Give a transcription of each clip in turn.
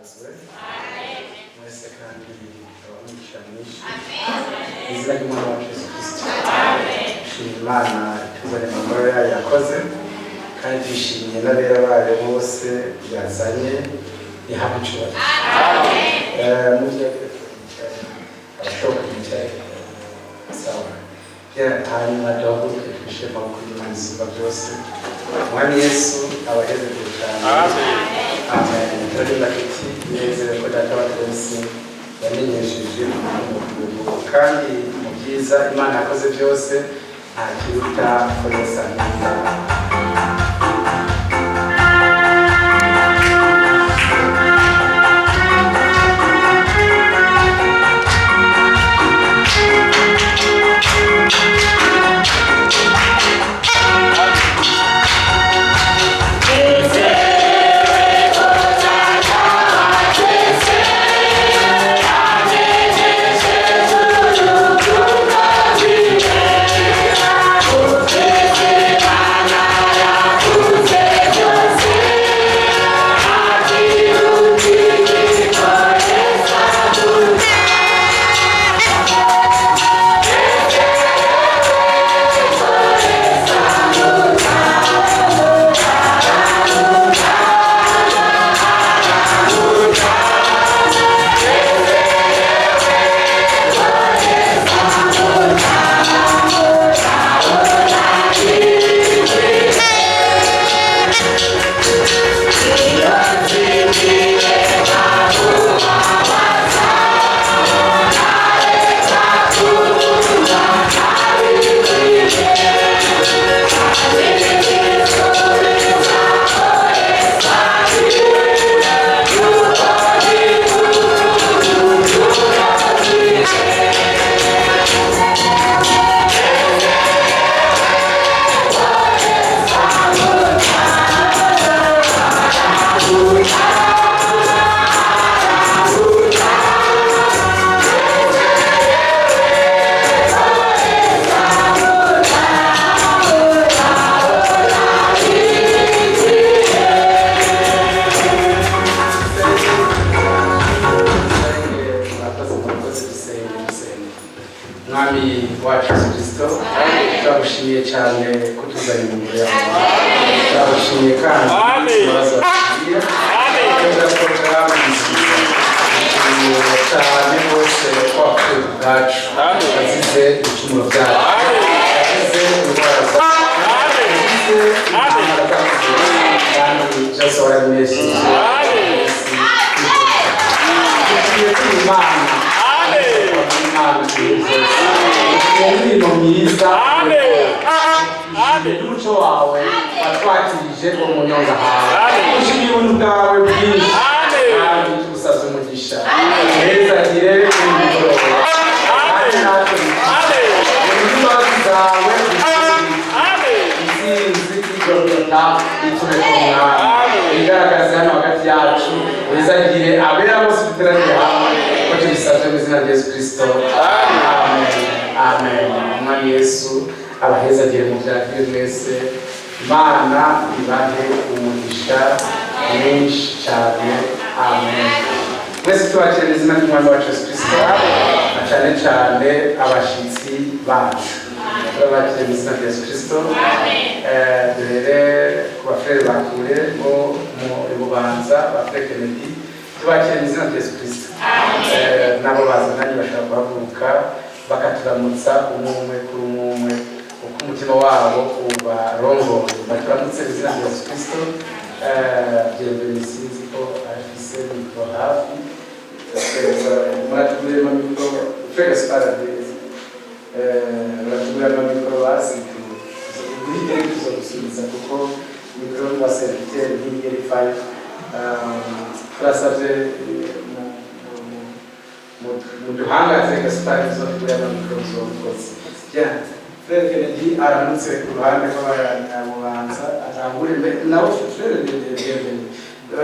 himbazwe mwese kandi abamugisha mwinshi izina ry'umwana wacu Yesu Kristo. Dushima Imana ituzanye amahoro yayo yakoze kandi twishimiye n'abera bayo bose yazanye ihabwa icyubahiro. Abashoboka bicaye sawa hanyuma duhaguruke twishime amaboko y'Imana isumba byose. Umwami Yesu abahereje cyane. Amen. Turabona kiti nezerewe ko data wa twese yamenyesheje kandi mu byiza Imana yakoze byose nta kiruta koza neza. Mwami wacu Yesu Kristo, turagushimiye cyane ko tuzanye mu mbere yawe. Turagushimiye kandi turabaza kugira porogaramu nziza cyane rwose kwacu bwacu azize ibicumuro byacu azize indwara zacu azize intambara zacu kandi byose warabimesheje tugiye kwimana umurimo mwiza n'umuco wawe watwakirije umunyonga hawe ushimiye ubuntu bwawe bwinshi kandi usabye umugisha neza agire imigoroba kandi natwe imbabazi zawe izinzi igororota itume ku mwami igaragaze hano hagati yacu wizagire abera bose duteraniye hamwe ko tubisabye mu izina rya Yesu Kristo. Amen. Amen. Umwami Yesu abahezagire mu byakire mwese. Imana ibahe umugisha mwinshi cyane. Amen. Mwese tubakire mu izina ry'umwami wacu Yesu Kristo na cyane cyane abashyitsi bacu. Tubakire mu izina rya Yesu Kristo. Duhere ku bafrere bakure mu Bubanza bafrere Kennedy. Tubakire mu izina rya Yesu Kristo. Nabo bazananye bashaka guhaguruka bakaturamutsa umwe kuri umwe uko umutima wabo ubarongoye. Baturamutse mu izina rya Yesu Kristo. Bienvenue sinzi ko afise mikro hafi muratubwiremo mikro frere Sparadezi muratubwiremo mikro basi duhigere tuzogusubiza kuko mikro wa serviteur higere 5 turasabye muduhangaze gasitari zotubwiremo mikro z'ubukozi. Frere Kennedy aramutse ku ruhande rw'abanyabubanza atangure nawe frere Bienvenue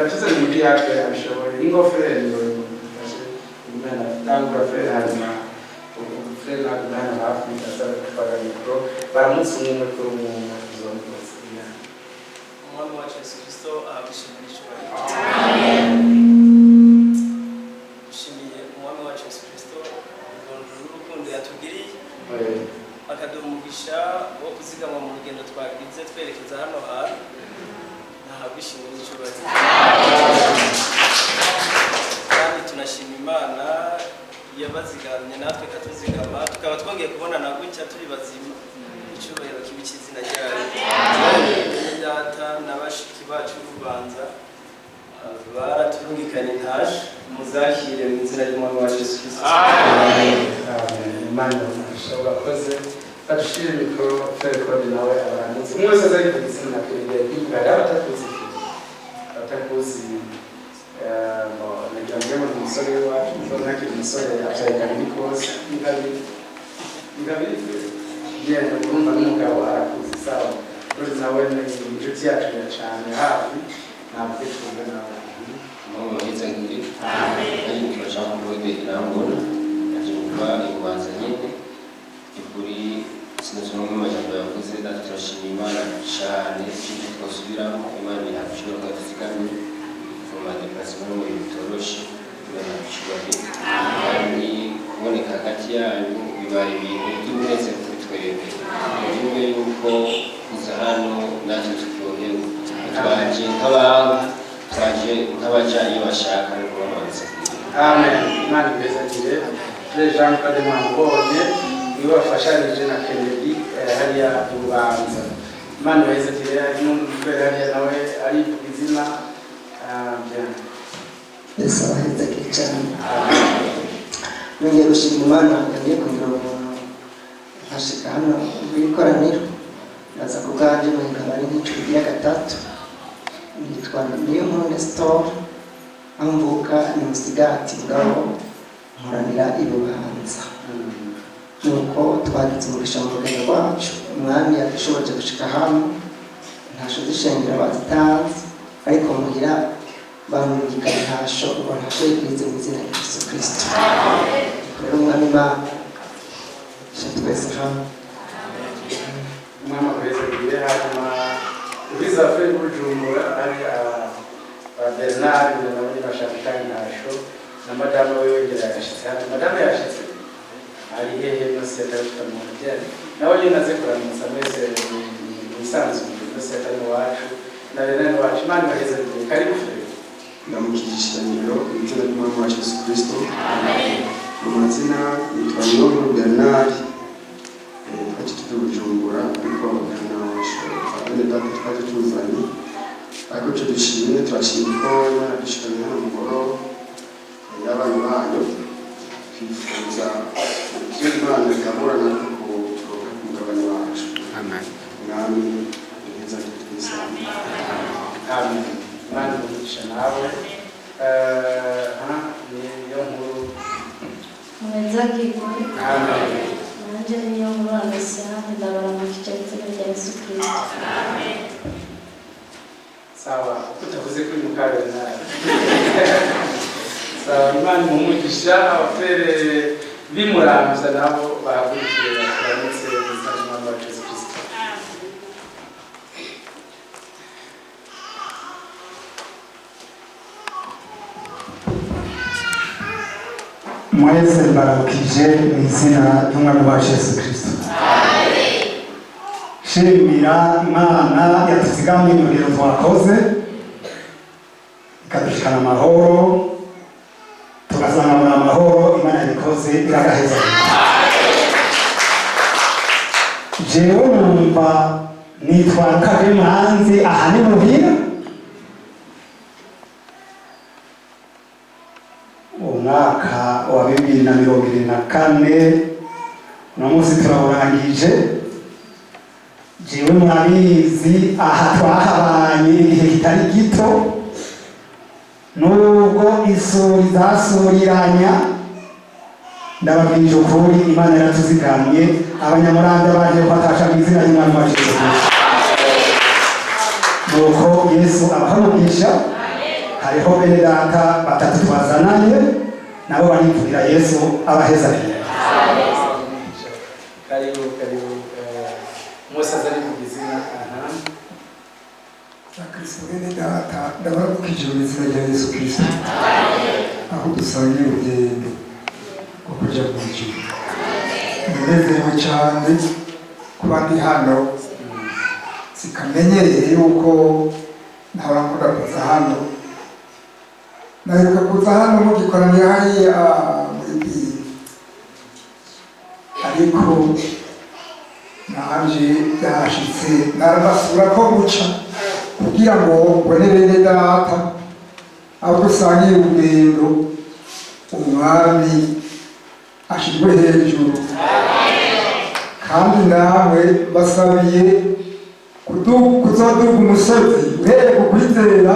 tuze muri yake abishoboye ingofero yifashe imana tangura frere hanyuma frere nagumana hafi asaba gutwara mikro baramutse umwe kuri umwe z'ubukozi. Umwami wacu Yesu Kristo abishimira. Amen. wacu Yesu Kristo n'urukundo yatugiriye akaduha umugisha wo kuzigama mu rugendo twagize twerekeza hano hantu ntahabwa ishimwe n'icyubahiro kandi tunashima Imana yabazigamye natwe ikatuzigama tukaba twongeye kubonana gutya turi bazima icyubahiro kibi cy'izina ryayo data n'abashiki bacu b'urubanza baraturungikanye intaje muzakire mu izina ry'umwami wacu Yesu Kristo. Amen. Imana urakoze badushire mikoro fere kode nawe abarangiza umwe wese azari ku izina kwiriye kwibwira abatakuzi nagira ngo mu musore wacu nzonake umusore acyayikana nikose ingabiri yenda urumva n'umugabo arakuzi sawa rero nawe ni inshuti yacu ya cyane hafi ntabwo twumve nawe mwiza ngiri kandi turashaka kuvuga irambona aje ibanza nyine ikuri sinazuma mu majambo yavuze data turashima Imana cyane cyane twasubiramo Imana yabishobora kuzigamira from the personal way bitoroshe birabishobora kandi kuboneka hagati yanyu bibaye ibintu by'umunezero kuri twebwe bivuga yuko kuza hano natwe tukorohewe twaje nk'abajyanye bashaka no kubamanza. Amen. Imana ibezagire Jean Claude Mambonye niwe wafashanije na Kennedy hariya urubanza. Imana ibezagire harimo n'umutwere hariya nawe ari izina Yesu abahezagire cyane. Nongeye gushima Imana yagiye kugira ngo nkashika hano mw'ikoraniro ndaza kubwanje nkaba ari nk'icumi ya gatatu nitwa Niyonkuru Nestor amvuka ni Musigati ngabo nkoranira ibubanza nuko twagize umugisha mu rugendo rwacu umwami yadushoboje gushika hano ntasho zishengera bazitazi ariko mugira bamurika ntasho ngo ntasho yigize mu izina rya Yesu Kristo rero umwami Imana twese hano umwami abezagire hanyuma ubiza fere Bujumbura ari Bernard nawe bashaka gutanga intasho na madame we wengera yashitse hano madame yashitse ari hehe nose yataruka mu mujyane nawe nyine aze kuramutsa mwese musanzwe nose atari wacu na rero wacu Imana ibahezagire karibu fere ndamukijishanyiro izina ry'umwami wacu Yesu Kristo. Mu mazina yitwa Niyonkuru Bernard twaje tuvuye Bujumbura ariko bene data twaje tuzanye ariko cyo dushimye turashimye ko Imana dushikanye hano mu ngoro y'abantu bayo twifuza ibyo Imana ikabura natwe ku mugabane wacu. Amen. Mwami neza twese. Amen. Imana umugisha nawe Niyonkuru Mwenzagirwe. Amen. Nanje Niyonkuru Alesia ndabaramukije izina rya Yesu Kristo. Amen. Sawa tutavuze kuri mukare nawe sawa Imana umugisha abafere bimuramza nabo bahagurikire baramutse izina ry'umwami wacu Yesu Kristo. Mwese mbaramukije mu izina ry'umwami wacu Yesu Kristo. Shimira Imana yatuzigamye mu rugendo twakoze ikadushikana amahoro tukazamura amahoro Imana yabikoze iragaheza. Jewe numva nitwa Kabemanzi aha ni muhira umwaka wa 2024 uno munsi turawurangije. Jewe murabizi aha twahabanye igihe kitari gito nubwo isuri zasuriranya ndababwije ukuri Imana yaratuzigamye abanyamuranda baje kwatasha mu izina ry'Umwami wacu Yesu Kristo. Nuko Yesu abahamugisha hariho bene data batatu twazananye nabo barivurira Yesu abahezaniye. Karibu Musa zari mu izina Kristo bene data ndabaramukije mu izina rya Yesu Kristo. Aho dusangiye urugendo kuja mu ijuru. Ndanezerewe cyane kuba ndi hano, sikamenyereye yuko ntahora nkunda kuza hano. Naheruka kuza hano mugikoraniye hariya muri ariko nanje byashitse narabasura ko guca kugira ngo mbone bene data aho dusangiye urugendo umwami ashirwe hejuru, kandi nawe basabiye kuzoduga umusozi uhereye ku kwizera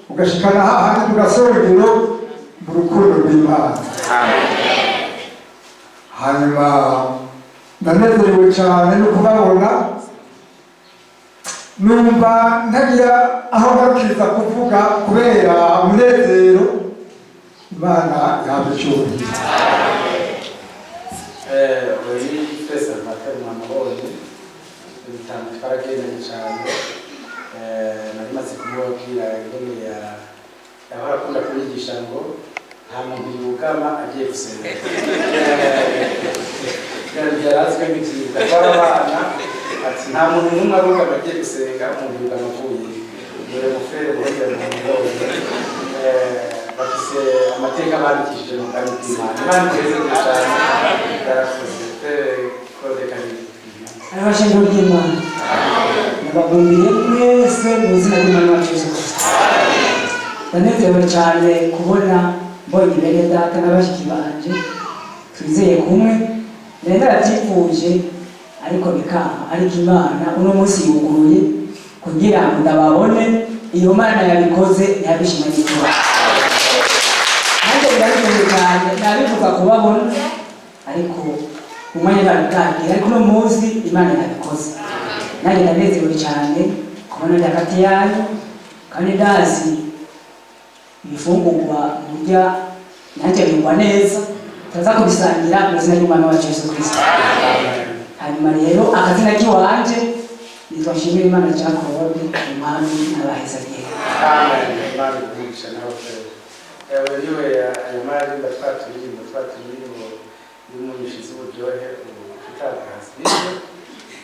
ugashikana hahandi tugasongero mu rukundo rw'Imana. Hanyuma ndanezerewe cyane no kubabona, numva ntagira aho ngarukiriza kuvuga kubera umunezero. Imana yaje cyubahiro. Uri twese amatari mwamubonye ibitanu twaragendanye cyane. Nari maze kumubabwira ingene yahora akunda kunyigisha ngo nta muntu yugama agiye gusenga. Yarazwe nk'ikiga tw'abana ati nta muntu n'umwe arugama agiye gusenga, umuntu yugama avuye. Dore mufere muhegera mu mugore bafise amateka bandikishije mu bwami bw'Imana. Imana ikezeze cyane, yarakoze Claude Kanini. Abashingiro ry'Imana nababumbiye mwese mu izina ry'Umwami wacu Yesu Kristo. Ndanezerewe cyane kubona mbonye bene data n'abashiki banje twizeye kumwe. Nari narabyifuje ariko bikanga, ariko Imana uno munsi yuguruye kugira ngo ndababone. Iyo Mana yabikoze ntiyabishimanyikiwe. Nanjye birabikunze cyane nabivuga kubabona, ariko umwanya barabwakira, ariko uno munsi Imana yabikoze. Nanjye ndanezerewe cyane kubona ndi hagati yanyu, kandi ndazi ibifungurwa murya nanjye bingwa neza, turaza kubisangira mu izina ry'Umwami wacu Yesu Kristo. Hanyuma rero akazina k'iwanje nitwa Nshimirimana Jean Claude, umwami n'abahezagiye. Imana igurisha nawe ewe niwe ayo marimba twaturirimbo y'umunyishizi uburyohe ubutakazi bityo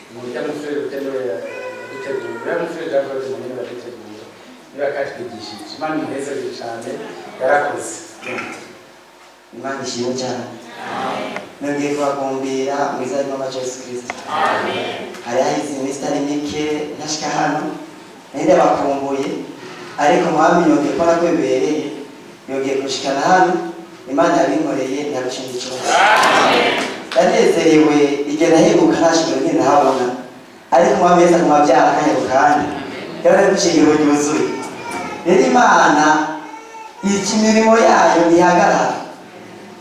umurya mufere utenewe yagutegura uriya mufere Jean Claude munini yagutegura niba katwigishije. Imana inezeze cyane, yarakoze. Imana ishimwe cyane. Nongeye kubakumbira mu izina ry'Umwami Yesu Kristo. Hari hahise iminsi itari mike ntashika hano, nari ndabakumbuye, ariko Mwami yongeye ko nakwebereye, yongeye gushikana hano. Imana yabinkoreye ntiyabishinze ikibazo. Ndanezerewe igihe naheruka ntashimwe nk'inahabona, ariko Mwami Yesu akumabyara akanyego kandi yarari gushingiro ryuzuye. Rero Imana iki imirimo yayo ntihagarara.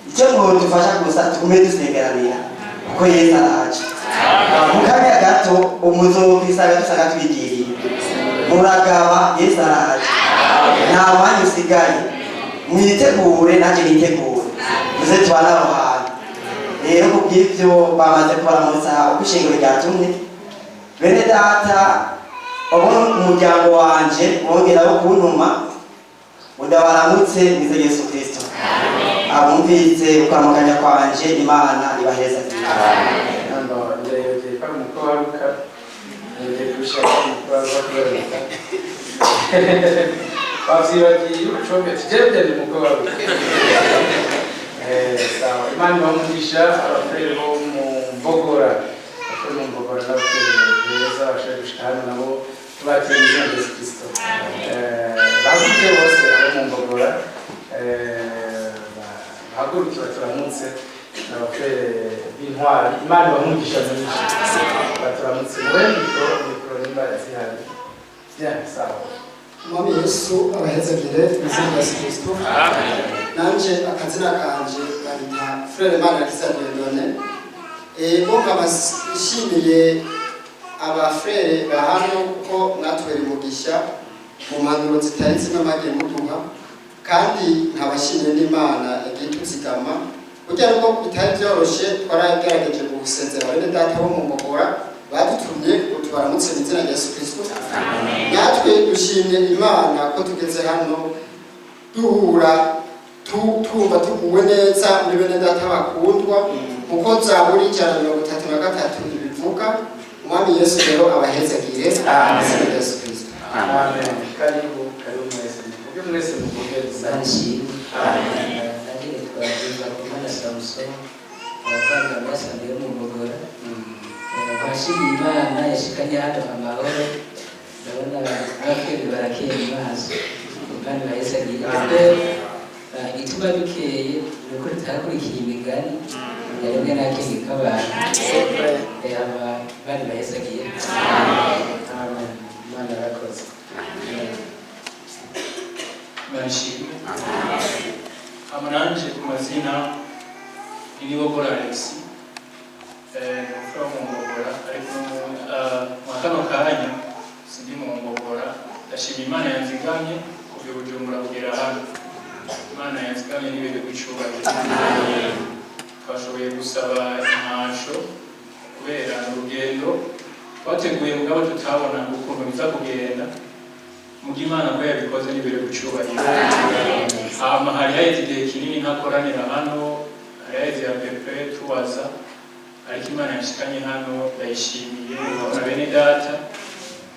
Icyo ngo dufasha gusa tugume dusengeranira kuko Yesu araje. Mu kanya gato umuzokwisaga dusanga twigiriye muragaba. Yesu araje, nta mwanya usigaye. Mwitegure nanjye nitegure, tuze tubane aho hantu. Rero kubw'ibyo bamaze kubaramutsa uko ishingiro ryatumye. Bene data abo umuryango wanje bongera bo kuntuma, ndabaramutse mu izina rya Yesu Kristo. Abumvise ukwamukanya kwanje, Imana ibaheza. Nando ndeyogeye kwa mukowaruka ndeye gushaka mukowaruka kubereka bavyibagiye ucombe tujebye ni mukowaruka. Sawa, Imana ibamugisha abafere bo mu Mbogora, abafere mu Mbogora n'abafere beza bashaka gushika hano nabo tubateye mu izina rya Yesu Kristo. Bavuze bose abo mu Mbogora bahagurukira turamutse n'abafere b'intwari. Imana ibamugisha mwinshi, baturamutse muwe mikoro nimba zihari. Sawa. Umwami Yesu abahezagire mu izina rya Yesu Kristo. Nanje akazina kanje barita Frere Mana Kisadendone. Bonga bashimiye abafrere ba hano kuko natwere umugisha mu mpanuro zitari zimwe magiye muduha, kandi nkabashimiye n'Imana igituzigama kugira ngo bitari byoroshe. Twaragerageje gusezera bene data bo mu Mbogora badutumye ngo tubaramutse mu izina rya Yesu Kristo. Natwe dushimye Imana ko tugeze hano duhura twumva tuguwe neza muri bene data bakundwa kuko zaburi 133 ibivuga. Umwami Yesu rero abahezagire mu Yesu Kristo. Amen. Karibu mwese. Ubwo mwese muvuge Sanshi. Amen. Nagire twagiza kumana Samson. Abakanda basangiye mu Bogora. Bashimye Imana yashikanye hano amahoro. Ndabona abakiri barakeye maso. Kandi bahezagire. Ituma bikeye nuko tutakurikiye imigani yarimwe n'akenge k'abantu bari bahezagiye. Amen. Imana yarakoze. Bashimye. Amananje ku mazina ni Bogora Alex. Umufura mu Bogora ariko mu kano kanya sindi mu Bogora. Ndashimye Imana yanzigamye kuva i Bujumbura kugera hano. Imana yanzigamye n'ibintu by'icubahiro. Twashoboye gusaba intasho kubera urugendo twateguye mugabo tutabona ukuntu biza kugenda. Mugi Imana ko yabikoze n'ibintu by'icubahiro. Hama hari haheze igihe kinini ntakoranira hano, hari haheze ya pepe tubaza, ariko Imana yashikanye hano ndayishimiye na bene data,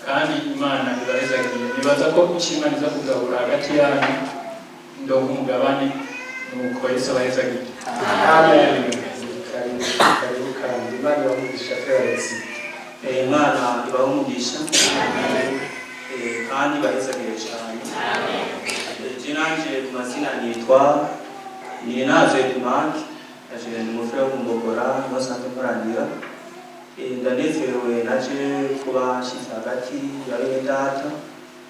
kandi Imana ibahezagiye. Nibaza ko Imana iza kugabura hagati yanyu ndongo umugabane nuko Yesu abahezagiye. Amen. Karibu kandi Imana ibamugisha Felix. Imana ibamugisha kandi bahezagiye cyane. Jinanje ku mazina nitwa Ninaze Dumaki, aje ni umufura wo Bogora no sanze koranira. Ndanezerewe naje kuba shize hagati ya bene data.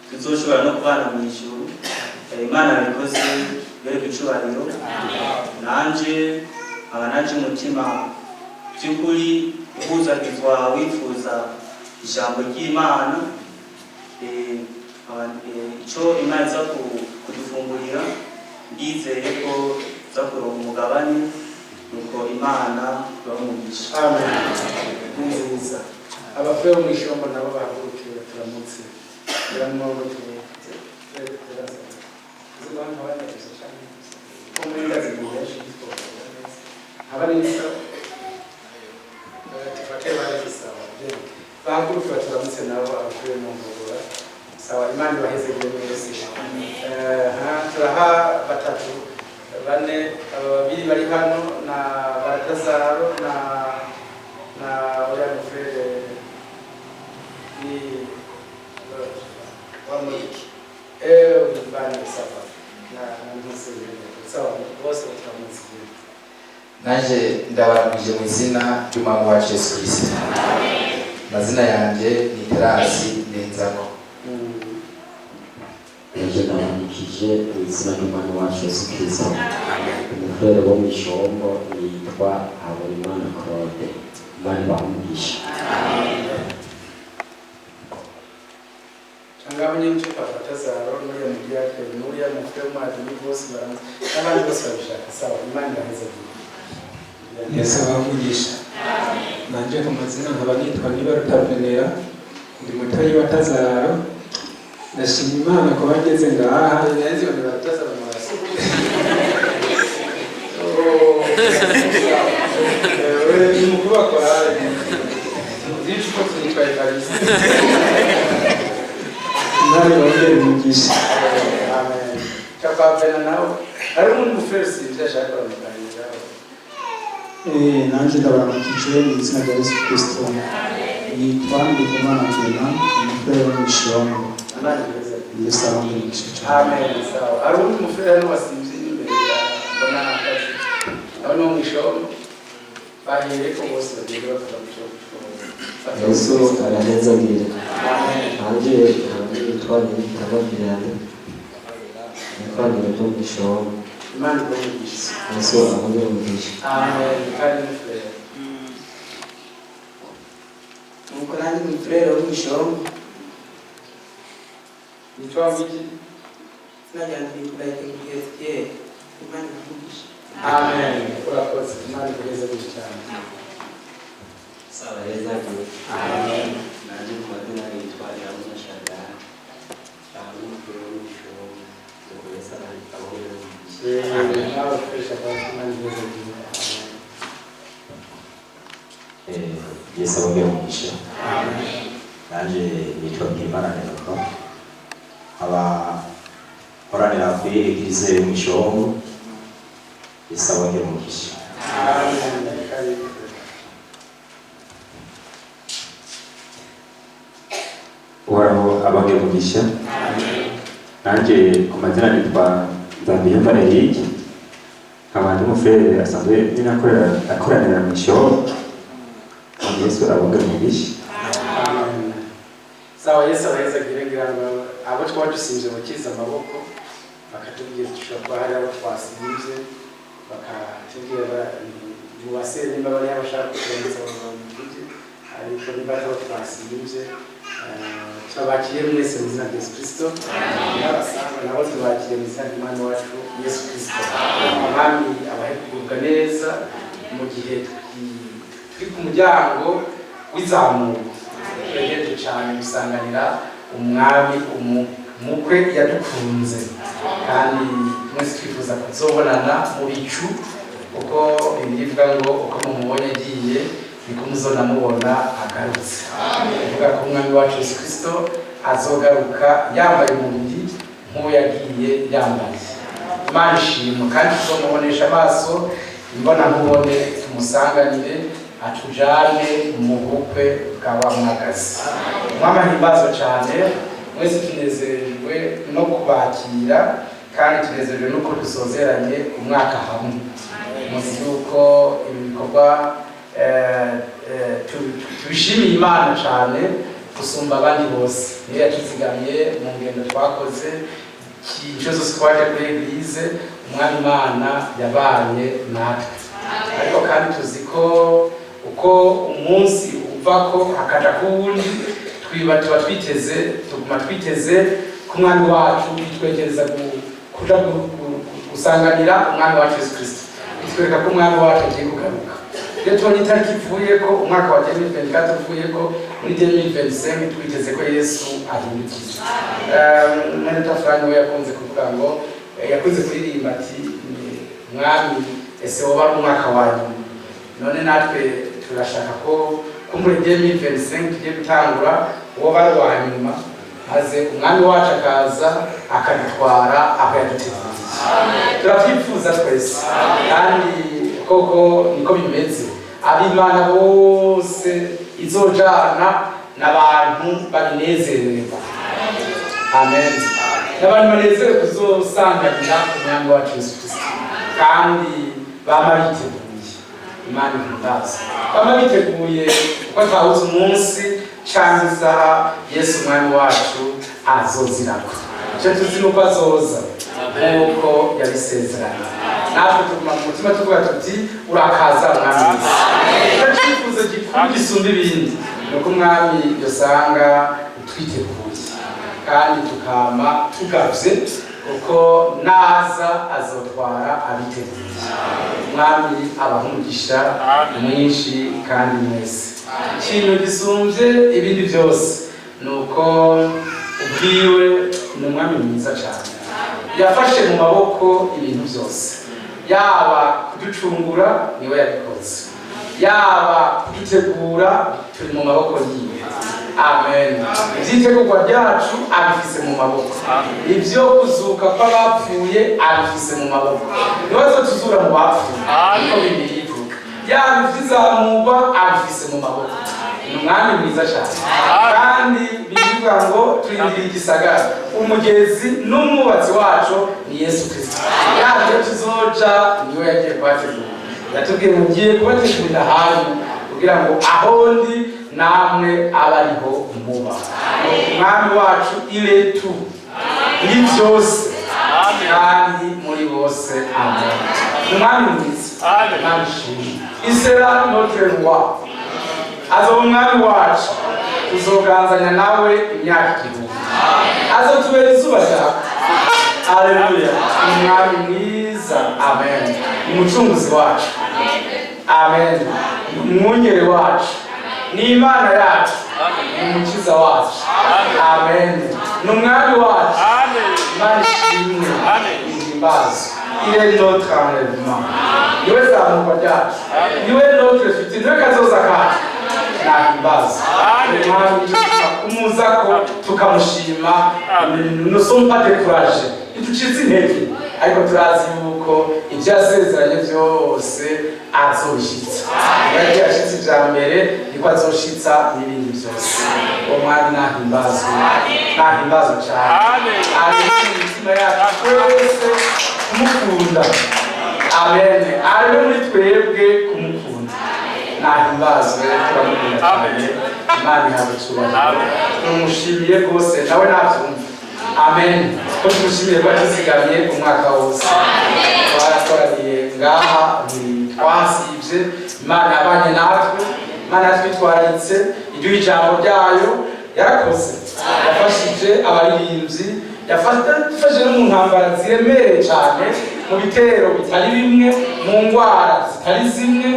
Tuzoshobora no kubana mu ijuru. Imana yabikoze bere gucubariro. Nanje abanaje umutima by'ukuri uhuzagizwa wifuza ijambo ry'Imana. Icyo Imana iza kudufungurira ndizeye ko za kuronka umugabane nuko Imana ibamugisha. Amen. Nziza. Abafure bo mwishombo nabo bahagurukiwe turamutse. Biramurongo tuwe. Bahaguruke baturamutse nabo abafure mu Bogora. Sawa, Imana ibahezagiye mwese. Turaha batatu bane, babiri bari hano na Baratazaro na oya mufere ni wamuriki bane sawa na ntusubire sawa bose turamutse. Naje ndabaramije mu izina ry'Umwami wacu Yesu Kristo. Mazina yanjye ni Terasi Nenzano. Naje ndabaramije mu izina ry'Umwami wacu Yesu Kristo. Umufere wo mw'ishombo yitwa Habonimana Claude. Imana ibamugisha. Ngabanye nicyo Baratazaro n'uriya mudiyake n'uriya mufure w'umwazi ni bose baramutse n'abandi bose babishaka. Sawa, Imana ibahezagiye. Yesu abamugisha. Nanje ku mazina nkaba nitwa Nibaruta Venera, ndi mutoyi wa Tazaro. Ndashima Imana ko bageze ngaha. Nzi ngo Baratazaro mwasi. Wewe ni mkuu wa korale. Ndicho kwa tunitwa Evariste. Imana ibongere umugisha. Amen. Kapapena nawe. Ari umuntu mufesi byashaka kuganira. Nanje ndabaramukije mu izina rya Yesu Kristo. Yitwa Ndikumana Kena, umufere wo mw'ishombo. Yesu abamugisha cyane. Amen. Sawa. Ari umuntu mufere hano wasinze imbere ya mbona akazi. Abano mw'ishombo bahiye ko bose bagiye bakora mu cyo. Yesu arahezagiye. Nanje nitwa Nitabagirane. Nitwa Tom Bishop. Imana ibamugisha. Yesu abongere umugisha. Amen. Kandi mufere. Nuko nanjye umufurere wo mw'ishombo. Nitwa Wiki. Sinajyana kwitwaye kugezye. Imana ibamugisha. Amen. Urakoze. Imana ibahezagiye cyane. Sawa hezagiye. Amen. Nanje ku mazina yitwa Yamuna Shagara. Umufere wo mw'ishombo. Yesu abongere umugisha. Naje nitwa Bwimana Renoko, abakoranira kuri Eglise Mishongo. Yesu abongere umugisha. Uhoraho abongere umugisha. Nanjye ku mazina nitwa Nzambiyumva Eric, nkaba ndi umufurere asanzwe nyine akoranira mu Mishongo. Yesu abongere umugisha. Sawa, Yesu araheza ngira ngo abo twaba dusinze bakiza amaboko bakatubwira dushobora kuba hari abo twasimbye bakatubwira mubase nimba bari abashaka kurenza bavuge ariko niba abo twasimbye tubakiriye mwese mu izina rya Yesu Kristo n'abasanga nabo tubakiriye mu izina ry'Umwami wacu Yesu Kristo. Abami abahe kugubwa neza mu gihe turi ku muryango w'izamuka twegereje cyane gusanganira umwami umukwe yadukunze kandi mwese twifuza kuzobonana mu bicu kuko bivuga ngo uko mumubonye agiye niko muzonamubona agarutse. Bivuga ko umwami wacu Yesu Kristo azogaruka yambaye umubiri nk'uwo yagiye yambaye. Imana ishimwe kandi tuzomubonesha amaso imbonankubone tumusanganire atujane mu bukwe bwa wa mwagazi. Umwami ahimbazwe cyane, mwese tunezerejwe no kubakira kandi tunezerejwe nuko dusozeranye umwaka hamwe. Muzi yuko ibi bikorwa tubishimiye Imana cyane gusumba abandi bose. Niyo yatuzigamiye mu ngendo twakoze icyo zose twaje kuri Eglise, umwami Imana yabaye natwe. Ariko kandi tuzi ko uko umunsi uvako hakaja kuwundi tuba tuguma twiteze ku mwami wacu bitwegereza kuja gusanganira umwami wacu Yesu Kristo. Bitwereka ko umwami wacu agiye kugaruka. Iyo tubonye itariki ivuyeko umwaka wa 2024 uvuyeko muri 2025 twiteze ko Yesu ahindukira. Mwene Tafrani we yakunze kuvuga ngo yakunze kuririmba ati mwami ese woba ari umwaka wa nyuma. None natwe turashaka ko muri 2025 tugiye gutangura uwo bari wa nyuma maze umwami wacu akaza akadutwara aho yaduteguye. Turabyifuza twese kandi koko niko bimeze. Abimana bose izojana n'abantu babinezererwa. Amen. N'abantu banezerewe kuzosanganira umwami wacu Yesu Kristo kandi bama biteguye. Imana ihimbaza. Bama biteguye uko twawuze umunsi cyangwa isaha Yesu umwami wacu azozirako. Icyo tuzi nuko azoza nk'uko yabisezeranye. Natwe tuguma mu mutima tuvuga tuti urakaza mwami Yesu. Icyo cyifuzo gikuru gisumba ibindi nuko umwami yosanga twiteguye kandi tukama tugavye kuko naza azotwara abiteguye. Umwami abahumugisha mwinshi kandi mwese. Ikintu gisumvye ibindi byose nuko ubwiwe ni umwami mwiza cyane. Yafashe mu maboko ibintu byose, yaba kuducungura niwe yabikoze, yaba kudutegura turi mu maboko yiwe. Amen. Ibyitegurwa byacu abifise mu maboko, ibyo kuzuka kw'abapfuye abifise mu maboko. Nibazo tuzura mu bapfuye niko Bibiliya ivuga. Yaba ivyizamurwa abifise mu maboko. Ni umwami mwiza cyane kandi bivuga ngo turindira igisagara. Umugezi n'umwubatsi wacu ni Yesu Kristo. Yaba tuzoja niwe yagiye kubategura. Yatubwiye mugiye kubategurira ahantu kugira ngo aho ndi namwe abariho muba. Umwami wacu iletu ni byose kandi muri bose. Amen. Umwami mwiza. Amen. Isera notre roi. Azo umwami wacu tuzoganzanya nawe imyaka 1000. Azotubera izuba ryawe. Haleluya. Umwami mwiza. Amen. Umucunguzi wacu. Amen. Umwungere wacu. Ni Imana yacu. Ni umukiza wacu. Amen. Ni umwami wacu. Imana ishimwe ihimbazo. Il est notre enlèvement. Niwe zamurwa ryacu, niwe notre futur, niwe kazoza kacu. Nahimbazo. Umwami kumuzako tukamushima, ne sommes pas découragés. Ntitucize intege, ariko turazi yuko ibyo yasezeranye byose azoshitsa. Yagiye ashitsa ijya mbere, niko azoshitsa n'ibindi byose. Uwo mwami nahimbazwe, nahimbazwe cyane. Ari imitima yacu twese kumukunda. Amen. Ari muri twebwe kumukunda. Nahimbazwe turamukunda cyane. Imana ihabwe icyubahiro. Tumushimiye rwose nawe nabyumva. Amen. Ko tumushimiye ko tuzigamye umwaka wose. Twarakoraniye ngaha twasibye. Imana yabanye natwe. Imana yatwitwaritse. Iduha ijambo ryayo yarakoze. Yafashije abaririmbyi. Yafashe no mu ntambara ziremereye cyane. Mu bitero bitari bimwe. Mu ndwara zitari zimwe.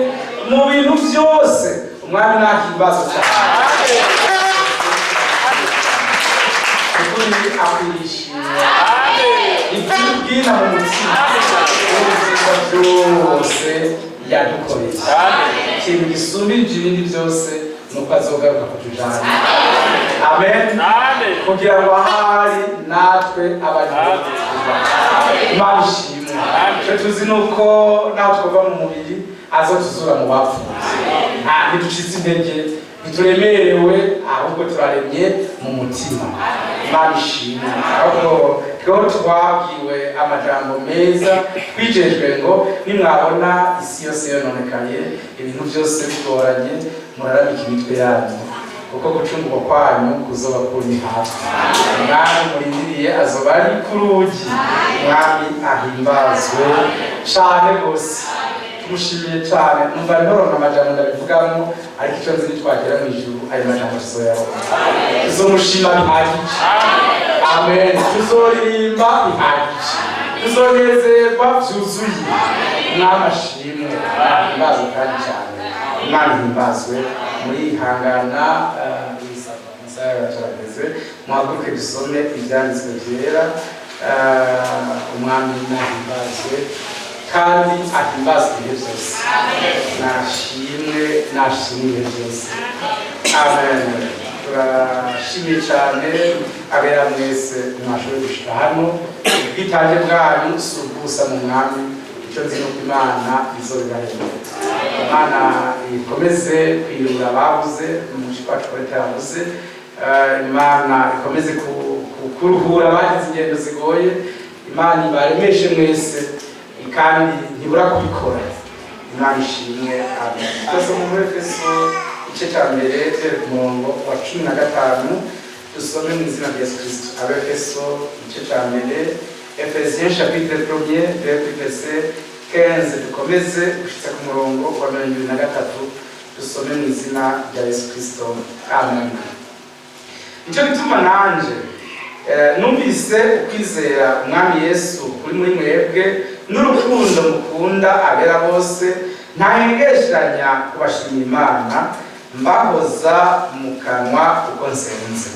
Mu bintu byose. Umwami nahimbaza cyane. Kuri akwishimira iby'ubwina mu mutima ubuzima byose yadukoreye ikintu gisumbije ibindi byose nuko azogaruka kutujana. Amen. Kugira ngo ahari natwe abagiye Imana ishimwe. Icyo tuzi nuko naho twava mu mubiri azotuzura mu bapfuye. Ntiducitse intege, ntituremerewe, ahubwo turaremye mu mutima. Imana ishimwe. Ahubwo tweho twabwiwe amajambo meza, twijejwe ngo nimwabona isi yose yononekaye, ibintu byose bigoranye, muraramika imitwe yanyu, kuko gucungurwa kwanyu kuzoba kuri hafi. Umwami murindiriye azoba ari ku rugi. Umwami ahimbazwe cyane rwose. Tumushimiye cyane. Numva ntoronka amajambo ndabivugamo, ariko icyo nzi nitwagera mu ijuru ayo majambo tuzoyaronka. Tuzomushima bihagije. Amen. Tuzoririmba bihagije. Tuzonezerwa byuzuye. Umwami ashimwe. Ahimbazwe kandi cyane. Imana ihimbazwe. Murihangana isaha turageze. Muhaguruke dusome ibyanditswe byera. Umwami nahimbazwe kandi ahimbazwe ibihe byose. Nashimwe ibihe byose. Amen. Turashimye cyane abera mwese mwashoboye gushika hano. Ubwitange bwanyu si ubusa mu mwami. Icyo nzi nuko Imana izobibahemba. Imana ikomeze kwiyungura ababuze, umushiki wacu Koleta yabuze. Imana ikomeze kuruhura abagize ingendo zigoye. Imana ibaremeshe mwese kandi ntibura kubikora. Imana ishimwe. Amen. Twese mu Efeso igice cya mbere ku murongo wa 15 dusome mu izina rya Yesu Kristo. Efeso igice cya mbere, Ephesiens chapitre 1 verset 15, dukomeze gushitsa ku murongo wa 23 dusome mu izina rya Yesu Kristo. Amen. Nicyo bituma nanje numvise ukwizera umwami Yesu kuri muri mwebwe n'urukundo mukunda abera bose, ntahengesheranya kubashimira Imana mbahoza mu kanwa uko nsenze.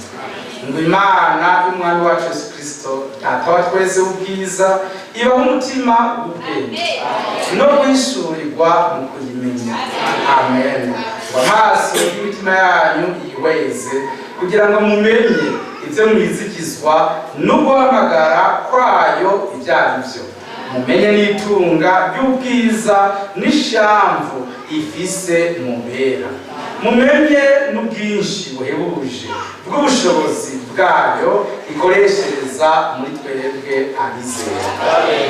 Ngo Imana y'umwami wacu Yesu Kristo data wa twese ubwiza ibaho umutima w'ubwenge no kwishurirwa mu kuyimenya. Amen. Ngo amaso y'imitima yanyu yihweze kugira ngo mumenye ibyo mwizigizwa no guhamagara kwayo ibyo ari byo, mumenye n'itunga ry'ubwiza n'ishamvu ifise mubera, mumenye n'ubwinshi buhebuje bw'ubushobozi bwayo ikoreshereza muri twebwe abizera,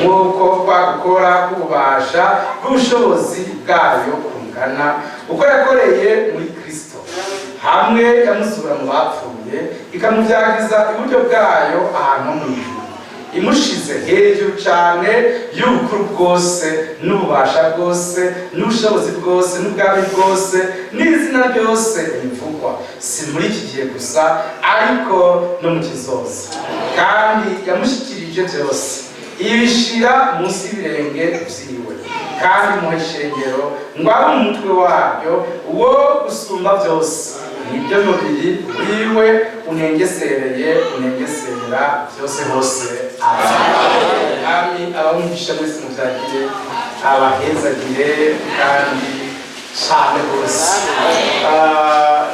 nk'uko kwagukora k'ububasha bw'ubushobozi bwayo kungana uko yakoreye muri Kristo, hamwe yamuzura mu bapfuye ikamubyagiza iburyo bwayo ahantu mu ijuru, imushize hejuru cyane y'ubukuru bwose n'ububasha bwose n'ubushobozi bwose n'ubwami bwose n'izina ryose rivugwa, si muri iki gihe gusa ariko no mu kizoza. Kandi yamushyikirije byose ibishira munsi y'ibirenge byiwe, kandi mu ishengero ngo abe umutwe waryo uwo gusumba byose, nibyo mubiri wiwe unengesereye unengesera byose hose ami abamwigisha mwese mubyagire abahezagire kandi cyane rwose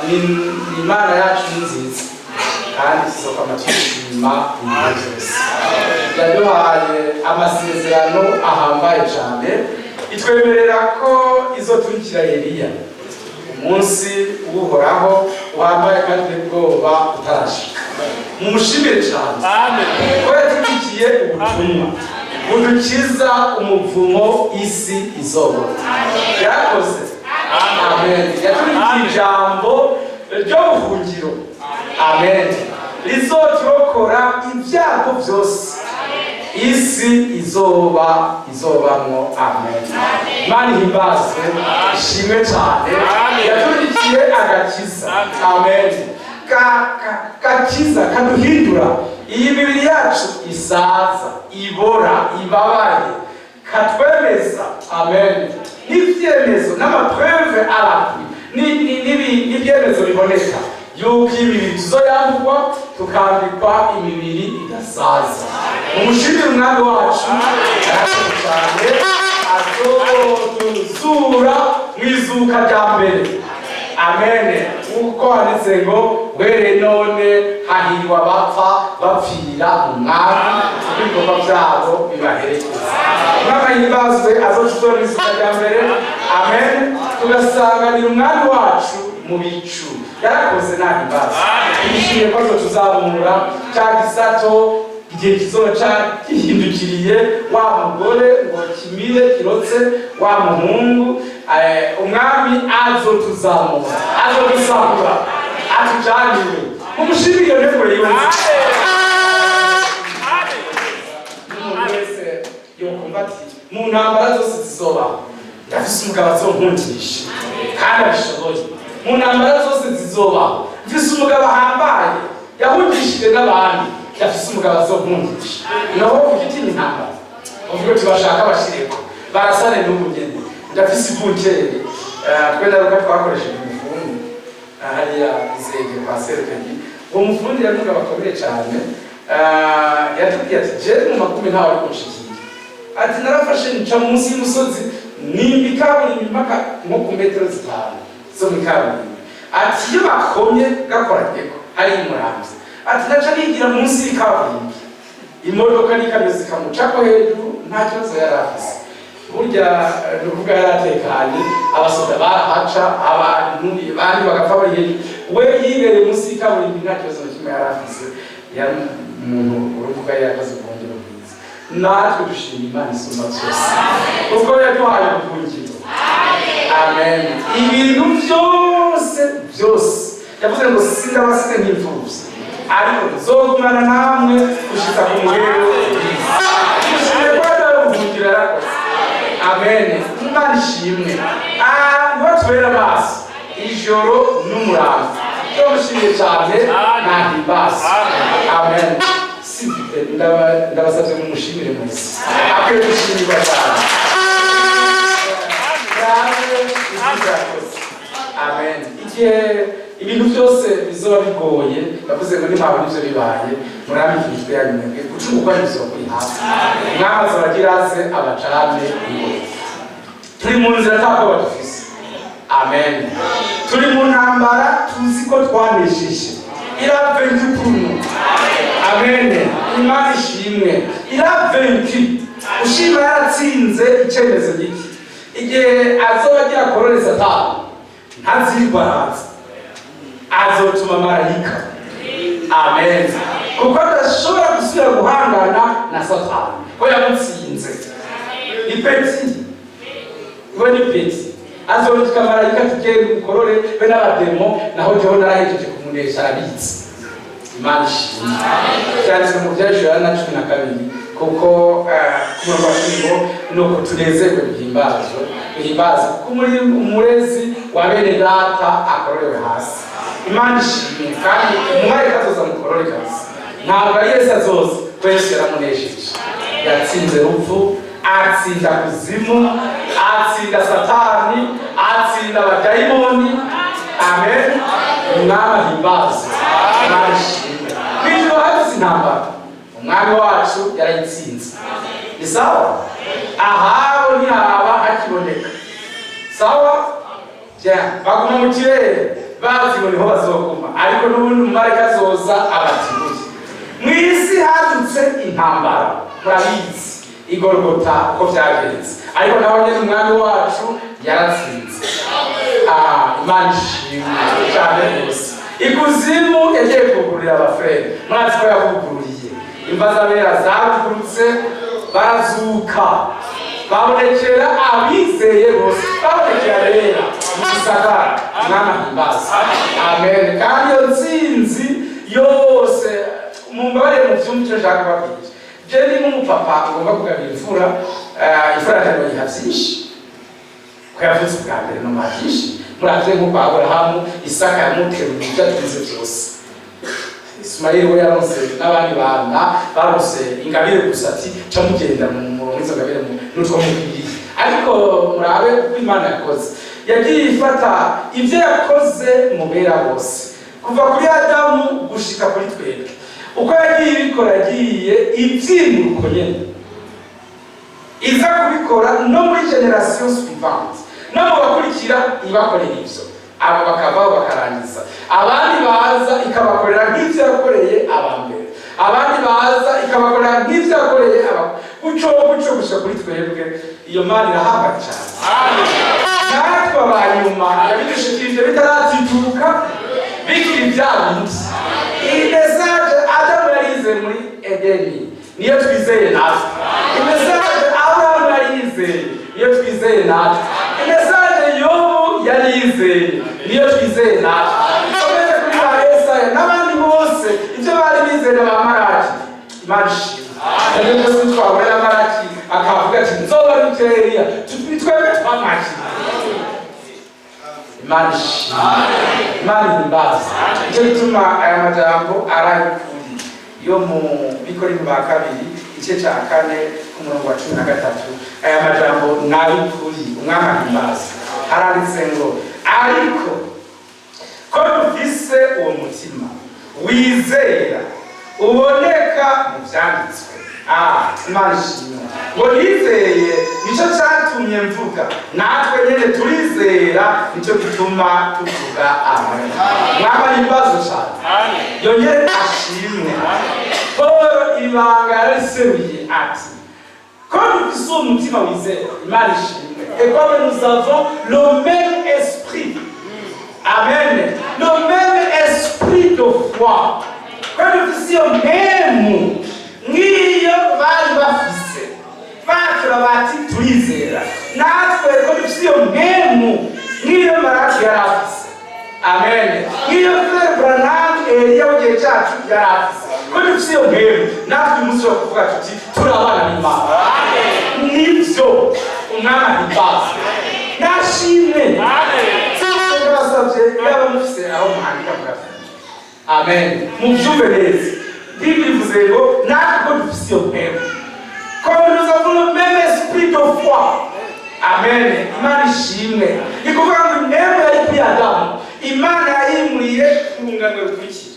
ni imana yacu nziza kandi isoko amatwishima ibihe byose yaduhaye amasezerano ahambaye cyane itwemerera ko izoturikira Eliya umunsi uhoraho uhambaye kandi ubwoba utarashika mumushimire cyane ko yatukiye ubutumwa budukiza umuvumo isi izobo yakoze amen yaturikiye ijambo ryo buhungiro amen rizoturokora ibyago byose isi izobamwo amen Imana ihimbazwe ishimwe cyane yaturikiye agakiza amen gakiza kaduhindura iyi mibiri yacu isaza ibora ibabaye katwemeza amen n'ibyemezo n'amapreve arapwi n'ibyemezo biboneka yuko imibiri tuzoyambukwa tukambikwa imibiri idasaza umushimire umwami wacu arakoze cyane azotuzura mu izuka rya mbere amen uko handitse ngo were none hahirwa abapfa bapfira mu mwami ibikorwa byabo bibaherekeza umwami himbazwe azotuzura mu izuka rya mbere amen tugasanganira umwami wacu mu bicu yarakoze nahimbaza twishimiye ko tuzamura cya gisato igihe kizoca gihindukiriye wa mugore ngo kimire kirotse wa muhungu umwami azotuzamura azodusambura atujaniwe umushimire iyo ntego yiyunze n'umuntu wese yokumva ati mu ntambara zose zizobaho ndafise umugabo azonkundisha kandi abishoboye mu ntambara zose zizobaho mfise umugabo ahambaye yahungishije n'abandi yafise umugabo azonkundisha naho ugitinya intambara uvuga uti bashaka bashireko barasane n'ubugeni ndafise ivunkere twenda ruka twakoresheje umufundi hariya izege kwa Serukagi uwo mufundi yari umugabo akomeye cyane yatubwiye ati je mu makumi ntawe ari kunshikiye ati narafashe nica munsi y'umusozi nimba ikaburimbi mpaka nko ku metero 5 zo mu ikaburimbi ati iyo bakomye gakoranyeko ari imuramvye ati naca nigira munsi y'ikaburimbi imodoka n'ikamyo zikamucako hejuru nta kibazo yari afise burya nukuvuga yaratekanye abasoda barahaca abantu bandi bagapfa bari hejuru we yibereye munsi y'ikaburimbi nta kibazo na kimwe yari afise yari umuntu uruvuga yarakoze ubuhungiro bwiza natwe dushima Imana isumba byose kuko yaduhaye ubuhungiro amen ibintu byose yavuze ngo sindabasize nk'imfubyi ariko nzogumana namwe gushika ku muhero ishimwe ko ubuhungiro yarakoze amen Imana ishimwe nibatubera amaso ijoro n'umurango tumushimiye cyane nahimbaza amen ndabasabye mumushimire mwese akwiye gushimirwa cyane amen igihe ibintu byose bizoba bigoye yavuze ngo nimwaba nivyo bibaye murami ikintu yanyu gucungurwa nivyo kuri hafi mwamaze abagiraze abacane turi mu nzira ntabwo badufise amen turi mu ntambara tuzi ko twanesheje iravenki ukuntu amen Imana ishimwe iravenki ushima yaratsinze icyemezo giki igihe azoba agira korone Satani ntazirwaraza azotuma marayika amen kuko adashobora gusubira guhangana na Satani ko yamutsinze ipeti we ni peti azorika marayika tugende mukorore be n'abademo naho jeho narahejeje kumunesha arabitse Imana ishimwe cyanditse mu byajura na 12 kuko kumurwa kwibo nuko tunezerwe duhimbaza kuko muri umurezi wa bene data akororewe hasi Imana ishimwe kandi umwari kazoza mukorore kazi ntabwo Yesu azoza kwese yaramunesheje yatsinze urupfu atsinda kuzimu atsinda Satani atsinda abadayimoni amen umwami ahimbaze umwami ishimwe kw'ijuru hagize intambara umwami wacu yarayitsinze ni sawa ahabo ntihaba hakiboneka sawa baguma mu kirere bazi ngo niho bazoguma ariko n'ubundi umumarayika azoza abatibuye mu isi hadutse intambara murabizi igorogota uko byagenze ariko naho nyine umwami wacu yaratsinze imana ishimwe cyane rwose ikuzimu yagiye kugurira abafurere mwazi ko yavugururiye imva z'abera zavugurutse barazuka babonekera abizeye bose babonekera rero mu gisagara umwami ahimbaza amen kandi iyo ntsinzi yose mumbabarire mu byumba icyo nshaka kubabwira je ni nk'umupapa ugomba kugabira imfura rero yiha byinshi ko yavuze ubwa mbere no byinshi muravuze nk'uko Aburahamu Isaka yamuteruye ibyo atuze byose Ismaili we yaronse n'abandi bana barose ingabire gusa ati ca mugenda mu murongo izo ngabire n'utwo mubiri ariko murabe uko Imana yakoze yagiye ifata ibyo yakoze mubera bose kuva kuri Adamu gushika kuri twebwe uko yagiye ibikora yagiye ibyimbuko nyene iza kubikora no muri generation suivante no mu bakurikira ibakorera ibyo abo bakavaho bakarangiza abandi baza ikabakorera nk'ibyo yakoreye abambere abandi baza ikabakorera nk'ibyo yakoreye guco gushika kuri twebwe iyo Mana irahambaye cyane natwe abanyuma yabidushikirije bitaratituka bikiri bya bindi iyi message Adamu yarize muri Edeni niyo twizeye natwe imessage Abrahamu yarizeye niyo twizeye natwe imessage Yobu yarizeye niyo twizeye natwe komeze kuri ba Yesaya n'abandi bose ibyo bari bizeye ba Maraki Imana ishimwe kandi twese twabona Maraki akavuga ati nzoba Eliya twebwe twamwakira Imana ishimwe Imana ihimbaza icyo gituma aya majambo arayukuri yo mu Bikorinto ba kabiri igice cya 4 ku murongo wa 13 aya majambo nayukuri umwami ahimbaza haranditse ngo ariko ko dufise uwo mutima wizera uboneka mu byanditswe Imana ishimwe ngo nizeye nicyo cyatumye mvuga natwe nyine turizera nicyo gituma tuvuga amen mwaba imbazo cyane yongere ashimwe Paul ibanga yariseruye ati ko dufise umutima wizera Imana ishimwe et comme nous avons le même esprit amen le même esprit de foi ko dufise iyo même ngiyo bari bafise batura bati turizera natwe ko dufise iyo mpemu ngiyo Maraki yari afise amen ngiyo Branham Eliya w'igihe cyacu yari afise ko dufise iyo mpemu natwe umunsi wo kuvuga tuti turabana n'Imana nibyo umwami ahimbaza nashimwe ndabasabye yaba mufise aho muhandika mugafite amen mubyumve neza Bible ivuze ngo natwe dufise iyo mpemu comme nous avons le même esprit de foi amen Imana ishimwe ni kuvuga ngo impemu yari kuri Adamu Imana yayimuriye ku rungano rukurikira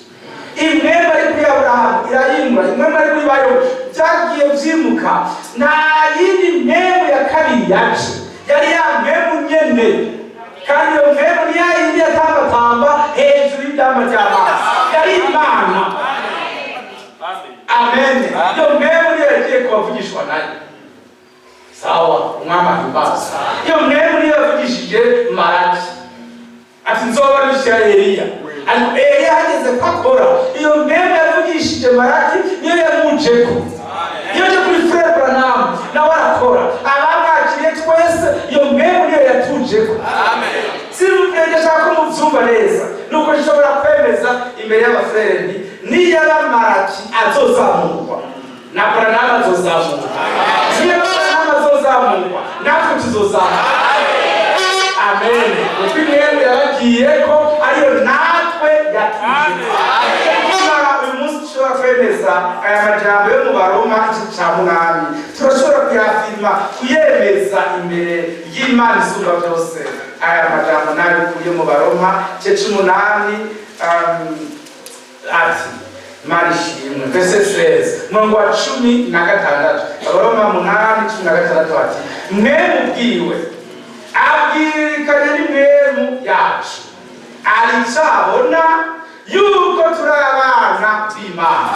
impemu yari kuri Aburahamu irayimura impemu yari kuri Bayo byagiye byimuka nta yindi mpemu ya kabiri yaje yari ya mpemu nyene kandi iyo mpemu ni ya yindi yatambatamba hejuru y'idama ry'amazi yari Imana amen iyo mpemu niyo yagiye kubavugishwa nayo sawa umwami ahimbaza iyo mpemu niyo yavugishije Maraki ati nzoba nishya Eliya ariko Eliya hageze ko akora iyo mpemu yavugishije Maraki niyo yamujeko iyo je kuri Frere Branham nawe arakora abamwakiriye twese iyo mpemu niyo yatujeko amen simubwenge shaka mubyumva neza nuko nshobora kwemeza imbere y'abafrere niyaba Maraki azozamurwa na Branham azozamurwa niyaba Branham azozamurwa natwe tuzozamurwa amen kuko imwemu yabagiye ko ariyo natwe yatuje uyu munsi dushobora kwemeza aya majambo yo mu Baroma igice cya 8 turashobora kuyafirma kuyemeza imbere y'Imana isumba byose aya majambo nayo yo mu Baroma igice 8 ati marishimwe verse 16 murongo wa 16 Abaroma 8:16 ati mwe mubwiwe abwirikanye n'imwemu yacu aricabona yuko turi abana b'Imana.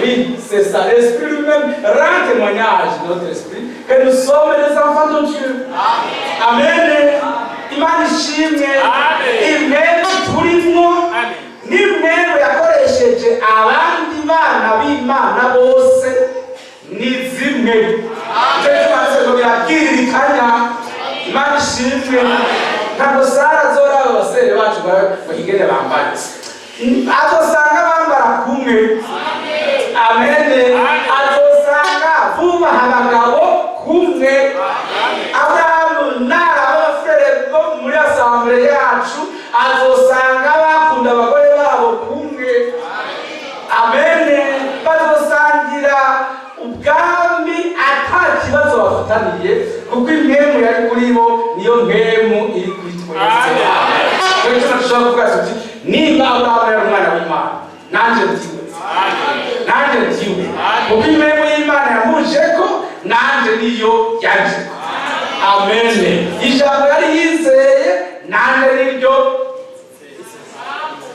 Oui, c'est ça. L'Esprit lui-même rend témoignage de notre esprit que nous sommes des enfants de Dieu. Amen. Imana ishimwe. Imwemu turimo n'imwemu yakoresheje abandi bana b'Imana bose ni zimwe. Tumaze ngo birabwirikanya. Imana ishimwe. Ntabwo Sara azora abasore bacu bahigene bambaye. Azosanga bambara kumwe. Amen. Azosanga vuba abagabo kumwe. Abrahamu n'abafere bo muri assemblée yacu azosanga bakunda abagore babo kumwe. Amen. Bazosangira ubwami atakibazo bafataniye kuko imwemu yari kuri bo niyo mwemu iri kuri twese. Rero tunashobora kuvuga tuti nimba Abrahamu yari umwana w'Imana nanje ndiwe. Nanje ndiwe. Kuko imwemu y'Imana yamujeko nanje niyo yajeko. Amen. Ijambo yari yizeye nanje niryo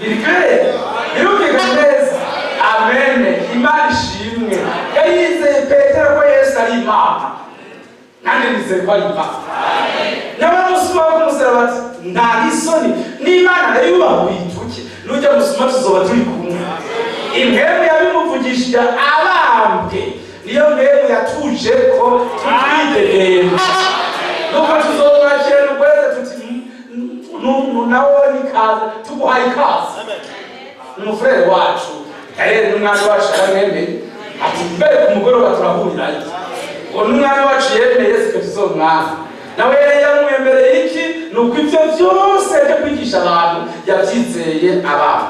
birikeye. Birumvikana neza. Amen. Imana ishimwe. Yayizeye Petero ko Yesu ari Imana. Nanje nizeye ko ari Imana. N'abamusuma bo kumusaraba bati nta isoni n'Imana nayo yubahuye ituke nujya musuma tuzoba turi kumwe. Imwemu yabimuvugishije abambwe niyo mwemu yatuje ko tutwidegembya. Nuko tuzomwakira n'ugweze tuti nawe nikaze tuguhaye ikaze. Umufurere wacu yarere n'umwana wacu aramwemeye ati mbere ku mugoroba turahurirayo. Uwo n'umwana wacu yemeye siko tuzomwana. Nawe yari yamwemereye iki? Nuko ibyo byose byo kwigisha abantu yabyizeye abana.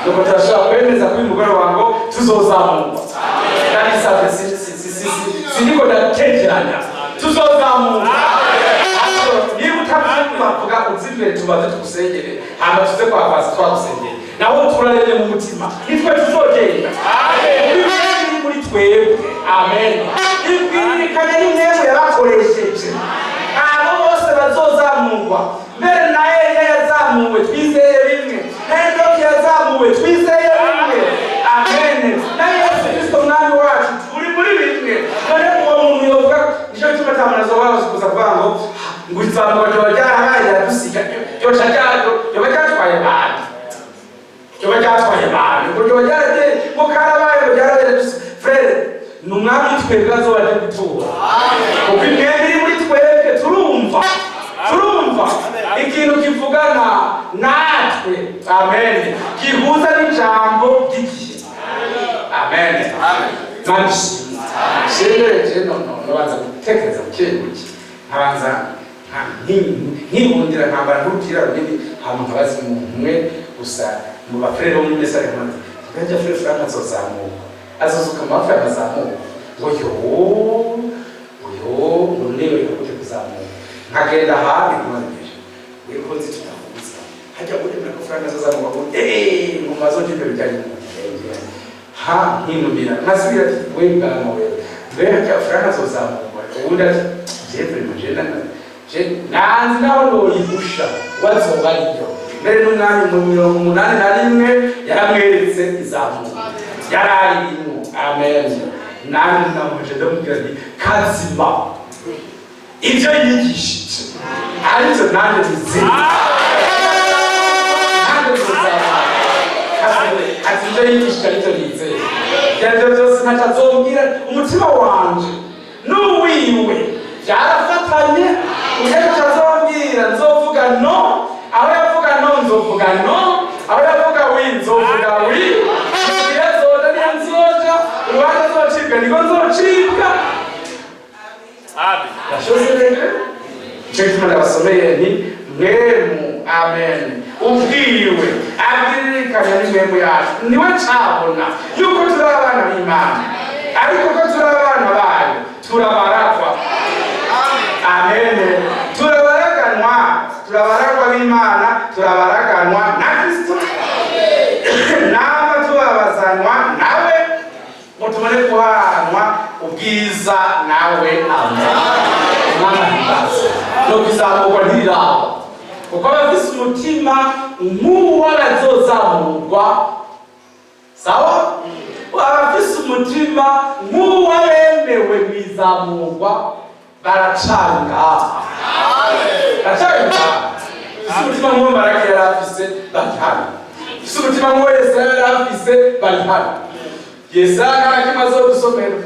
Nuko turashobora kwemeza kuri mugoroba ngo tuzozamurwa. Kandi sabe siniko ndatekeranya tuzozamurwa. Niba utavuga uzimbere tubaze tugusengere hama tuze kwa kwasi twagusengere naho turarebe mu mutima nitwe tuzogenda. Ibiri muri twebwe. Amen. Ibwirikanye n'imwemu yarakoresheje abo bose bazozamurwa. Mbere na Eliya yazamuwe twizeye bimwe, Enoki yazamuwe twizeye bimwe. Amen. Na Yesu Kristo mwami wacu turi muri bimwe. None uwo muntu yovuga nicyo gituma tamanazo wazo kuza kuvuga ngo nguzamurwa ryoba ryarabaye yadusiga ryoca ryoba ryatwaye abantu. Ryoba ryatwaye abantu. Ngo ryoba ryaragiye ngo karabaye ngo ryarabaye frere ni umwami twebwe azobaje gutura. Kuko imwembe iri muri twebwe turumva ikintu kivugana natwe. Amen. Gihuza n'ijambo ry'igihe. Amen. Shembereje nobanza gutekereza bukebuke nkabanza nkihundira nkambara nk'urupira runini hama nkabaza umuntu umwe gusa mu bafurere bo muri Mesare nkamaze tukajya Frere Frank azozamuka azozuka mu mafi amazamuka ngo niwe yakuje kuzamuka nkagenda hafi kumwangisha wikonzi tutahuza hajya uri muri Frank azozamuka ngo ngo mazoje imbere byari ha nkinumira nkasubira ati we bwana we mbere hajya Frank azozamuka ubundi ati jefe mujenda nanzi naho noyihusha wazoba aribyo. Mbere n'umwami mu 81 yaramweretse izamuka yararimo. Amen. Nani namuje ndamubwira nti kazima ibyo yigishije ariko nanje nzima ati ibyo yigishije ariko nizeye ibyo byose ntacazongera umutima wanje n'uwiwe byarafatanye ugenda utazongera nzovuga no aho yavuga no nzovuga no aho yavuga wi nzovuga wi yazoda nzoja urubanza zocibwa niko nzocibwa. Amen. Ndashozereke icyo gituma ndabasomeye ni mwemu. Amen. Ubwiwe abwirikanya n'imwemu yacu niwe cabona yuko turi abana b'Imana ariko ko turi abana bayo turabaragwa. Amen. Turabaragwa b'Imana turabaraganwa na Kristo nama tubabazanwa nawe ngo tubone guhanwa ubwiza nawe. Umwana himbaza no kuzamurwa ntiriraho kuko abafise umutima nk'uw'abazozamurwa, sawa, abafise umutima nk'uw'abemewe mw'izamurwa baracanga. Baracanga. Umutima nk'uwo Maraki yari afise bari hano, umutima nk'uwo Yesaya yari afise bari hano. Yesaya nta kimwe azodusomera,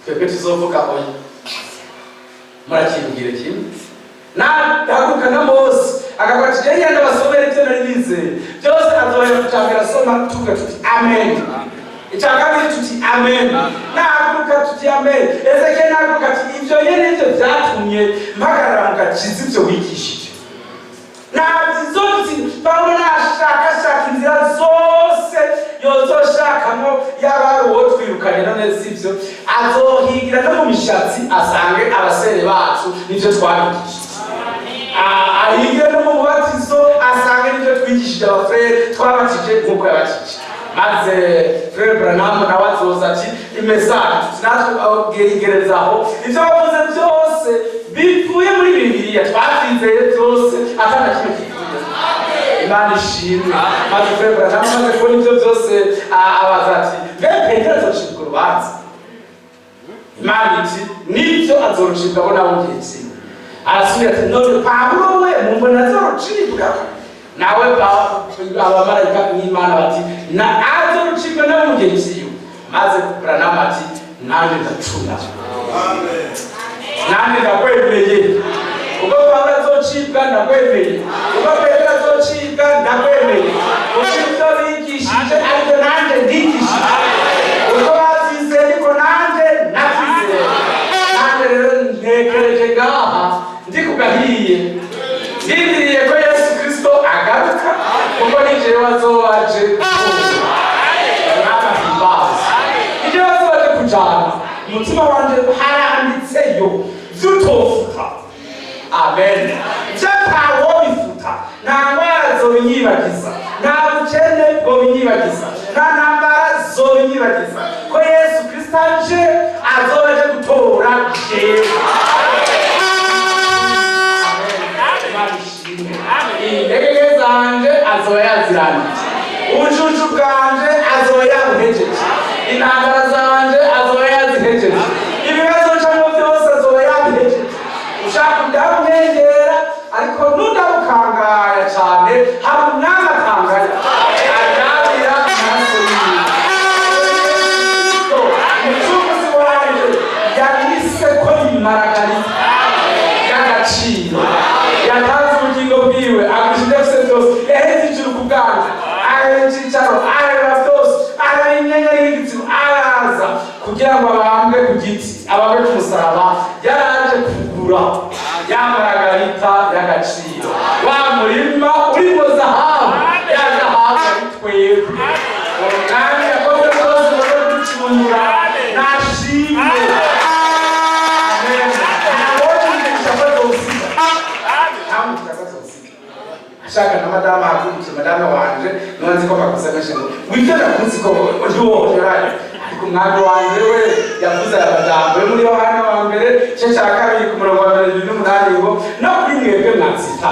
twebwe tuzovuga oya. Murakibwire kimwe nahaguruka na Mose akavuga ati yari ndabasomera ibyo nari nizeye byose, azohera kucambira asoma tuvuga tuti amen, icya kabiri tuti amen, nahaguruka tuti amen. Ezekiel nahaguruka ati ibyo nyene nivyo vyatumye mpagarara mu gakiza ibyo wigishije. Pawulo nashakashaka inzira zose yozoshakamo yaba ari uwo twirukanye none sivyo, azohigira no mu mishatsi asange abasere bacu nivyo twabigishije. Ahigire no mu mubatizo asange nivyo twigishije abafrere twabatije nk'uko yabatije. Maze Frere Branham nawe azoza ati imesaje natwe igerezaho ivyo bavuze byose bivuye muri Bibiliya twavyizeye byose atana kimwe kivuye. Imana ishimwe. Maze Frere Branham amaze kubona ivyo byose abaza ati mbe Petero azocibwa urubanza? Imana iti nivyo azorocibwa bo nawe ngiye. Arasubira ati none Pawulo we mumbona azorocibwa? Nawe abamarayika n'Imana bati na azorocibwa nawe mugenzi yo. Maze Branham ati nanje ndacuna. Amen. Nanje ndakwemeye. Ubwo Pawulo azocibwa ndakwemeye. Ubwo Petero azocibwa ndakwemeye. Ubwo bigishije ariko nanje ndigishije. Ubwo bazize ariko nanje nazize. Nanje rero ntekereje ngaha ndi kugahiye. Ndindiriye ko Yesu Kristo agaruka kuko nije wazowaje ije wazowaje kujana umutima wanje haranditseyo vyutofuta. Amen. Vyatawo bifuta nta ndwara zobinyibagiza, nta bukene bwobinyibagiza, nta ntambara zobinyibagiza ko Yesu Kristo aje azowaje gutora jewe. Indege zanje azoba yazirangije, ubucucu bwanje azoba yabuhejeje, intambara zanje azoba yazihejeje, ibibazo ncamo byose azoba yabihejeje. Ushaka kudamwegera ariko nudamukangaya cyane hari umwami atangaya agabira amaraso yiwe. Umucunguzi wanje yanditse ko imaragarita y'agaciro yatanze ubugingo bwiwe agushyira byose byose, yaheze ijuru ku bwanjye, areba icyicaro, areba byose, areba inyenyeri y'igitsina, araza kugira ngo abambwe ku giti, abambwe ku musaraba. Yaraje kugura ya maragarita y'agaciro, wa murima urimo zahabu, ya zahabu ari twebwe. Umwami yakoze byose ngo ducungura, nashimwe. Ashaka na madama hakurikije madama wanje nonzi ko bakusa gashingo wivyo nakunzi ko ntiwoherayo ariko umwami wanje we yavuze abajambo muri Yohana wa mbere cyo cya kabiri ku murongo wa 28 ngo no kuri mwebwe mwatsita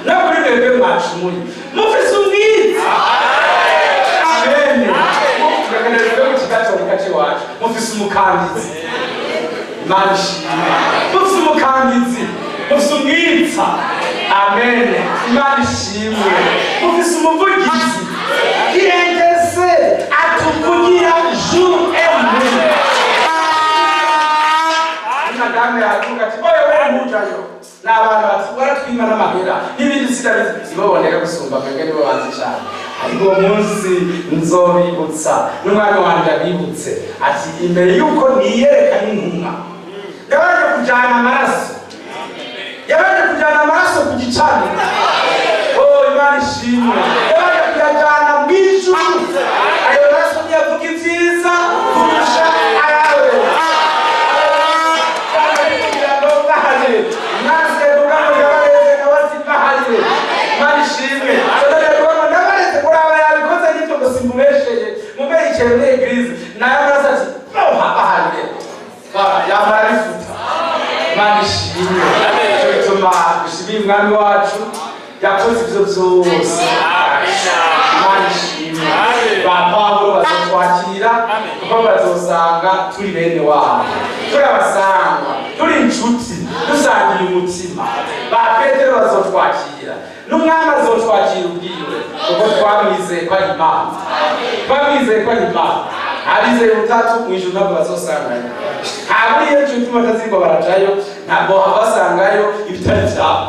no kuri mwebwe mwacumuye mufise ubwiza. Amen. Mukanerezwe mu kigato kace wacu mufise umukandizi. Imana ishimwe. Mufise umukandizi, mufise ubwiza. Amen. Imana ishimwe. Mufise umuvugizi kirengese atuvugira jour et nuit. Madame yavuga ati oya we mujayo n'abantu bati baratwima n'amahera n'ibindi sitabizi ibaboneka gusumba mbega nibo banzi cyane. Ariko umunsi nzobibutsa n'umwana wanje abibutse ati imbere yuko niyereka n'intumwa yabaje kujana amaraso, yabaje kujana amaraso ku gicaniro. Oh, Imana ishimwe. Yabaje kujana mu ijuru, ayo maraso niyavuga ibyiza kurusha ayawe. Imana ishimwe. yashikiye muri eglise nayo araza ati ahari yamara bifuta imana ishimwe cyo bituma dushimiye umwami wacu yakoze ibyo byose imana ishimwe ba Pawulo bazotwakira kuko bazosanga turi bene wabo turabasanga turi inshuti dusangiye umutima ba Petero bazotwakira n'umwami azotwakira ubwiwe kuko twamwizeye ko ari Imana twamwizeye ko ari Imana abizeye ubutatu mu ijuru ntabwo bazosanganya ntabwo iyo nshuti batazirwa barajayo ntabwo basangayo ibitari byabo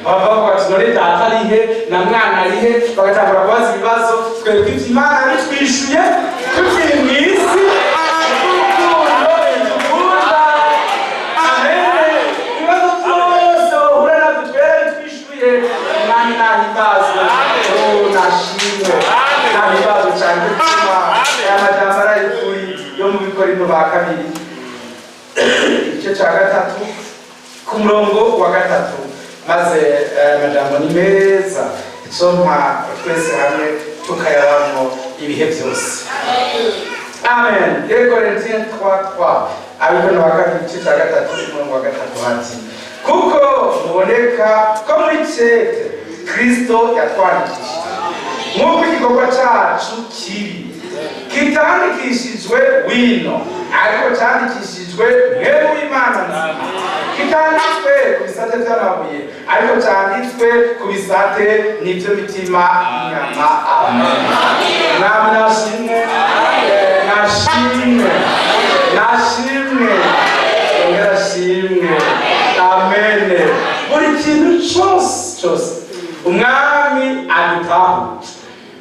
bava bavuga ati none data ari he na mwana ari he bagatangura kubaza ibibazo twebwe ibyo Imana bitwishuye tukiri mu isi urukundo idukunda amen ibibazo byose bahura nabyo twere bitwishuye Imana nahimbaza nashimwe nahimbaza cyane gutuma aya majambo ari kuri yo mu Bikorinto ba kabiri igice cya gatatu ku murongo wa gatatu maze amajambo ni meza nsoma twese hamwe tukayabamo ibihe byose amen. Corinthiens 3:3 Abikorinto ba kabiri igice cya gatatu umurongo wa gatatu hati kuko muboneka ko muri cete Kristo yatwandikishije nk'uko igikorwa cyacu kiri kitandikishijwe wino ariko cyandikishijwe mwebwe w'Imana nzima kitanditswe ku bisate by'amabuye ariko cyanditswe ku bisate n'ibyo mitima inyama amen. Mwami nashimwe nashimwe nashimwe nashimwe amen. Buri kintu cyose umwami adutaho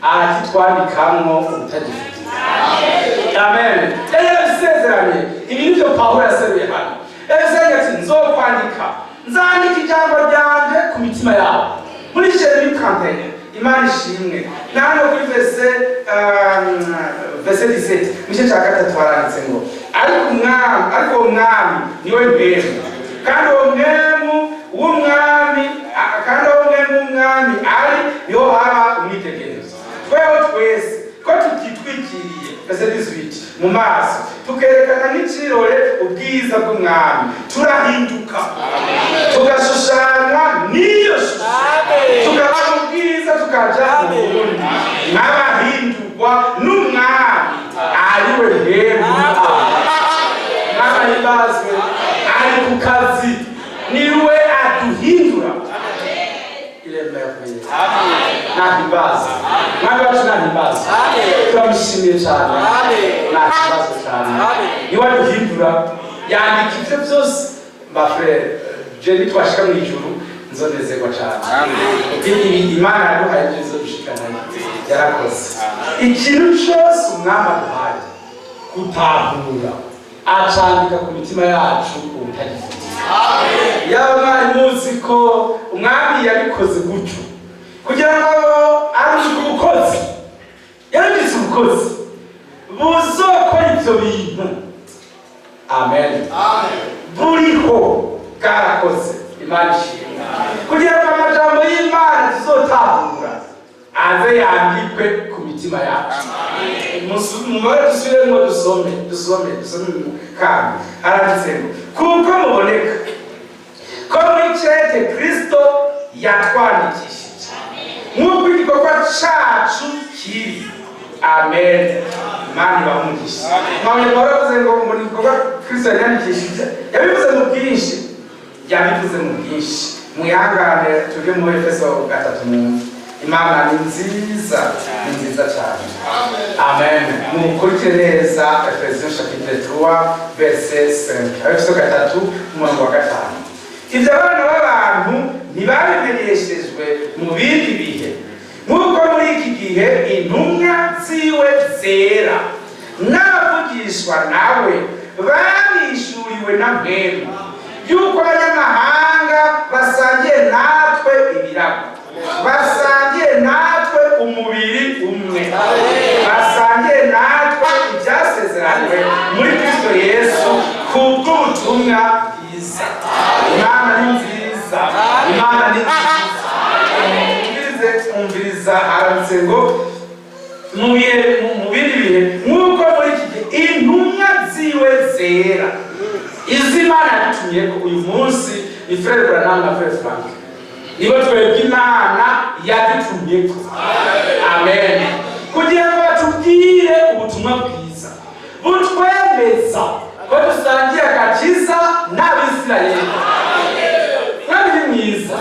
arakitwandikamwo ubutagifite amen. Yarabisezeranye ibi nibyo Pawulo yaseruye hano yabisezeranye ati nzokwandika nzandika ijambo ryanje ku mitima yabo muri Jeremiya 31 Imana ishimwe nano kuri verse 17 mu cya gatatu haranditse ngo ariko umwami niwe mpemu kandi uwo mpemu w'umwami kandi uwo mpemu w'umwami ari niho haba umwitegerezo tweho twese ko tutitwikiriye verse 18 mu maso tukerekana n'ikirore ubwiza bw'umwami turahinduka tugashushanywa n'iyo shusho tukaba mu bwiza tukaja mu bundi nk'abahindurwa n'umwami ariwe mpemu n'abahibazwe ari ku kazi niwe aduhindura nahimbaza mwami wacu nahimbaza turamushimiye cyane nahimbaza cyane niwe aduhindura yandika ibyo byose mbafurere jeni twashika mu ijuru nzonezerwa cyane Imana yaduhaye ibyo dushikanayo yarakoze ikintu cyose umwami aduhaye gutahura acandika ku mitima yacu ubutagifite yaba mwari muzi ko umwami yabikoze gutyo kugira ngo arushe ubukozi yarabitse ubukozi buzokora ibyo bintu amen buriho bwarakoze Imana ishimwe kugira ngo amajambo y'Imana tuzotahura aze yandikwe ku mitima yacu mubare dusubiremo dusome kandi aranditse ngo kuko muboneka ko muri cete Kristo yatwandikishije nk'uko igikorwa cyacu kiri amen. Imana ibahumugishe mwabonye baravuze ngo mu gikorwa Kristo yandikishije yabivuze mu bwinshi mwihangane tujye mu Efeso 3 Imana ni nziza cyane amen. Mukurikire neza Efeso chapitre 3 verset 5 Efeso 3 umurongo wa 5 ibyo abana b'abantu ntibabimenyeshejwe mu bindi bihe nk'uko muri iki gihe intumwa ziwe zera n'abavugishwa nawe barishuriwe na mwemu yuko abanyamahanga basangiye natwe ibirago basangiye natwe umubiri umwe basangiye natwe ibyasezeranywe muri Kristo Yesu kubw'ubutumwa bwiza. Imana ni nziza umviriza aranditse ngo mu bindi bihe intumwa ziwe zera izi Imana yatumyeko uyu munsi ni Frere Branham na Frere Frank nibo twebwe Imana yadutumyeko. Amen. Kugira ngo batubwire ubutumwa bwiza butwemeza ko dusangiye agakiza n'Abisirayeli. Kandi ni mwiza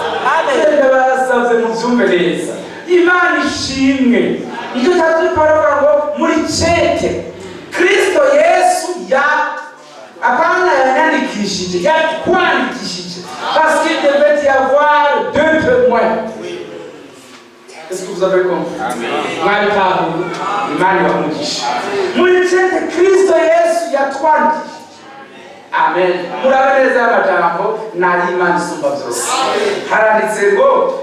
reka barasabye mu byumve neza. Imana ishimwe icyo cyatubwira ngo muri cete Kristo Yesu apana yanyandikishije yakwandikishije parce qu'il devait y avoir 2 témoins. Est-ce que vous avez compris? Amen. Imani wa mugisha muri cete Kristo Yesu yatwandikishije. Amen. Murabeneza amajambo nari Imana isumba byose. Haranditse ngo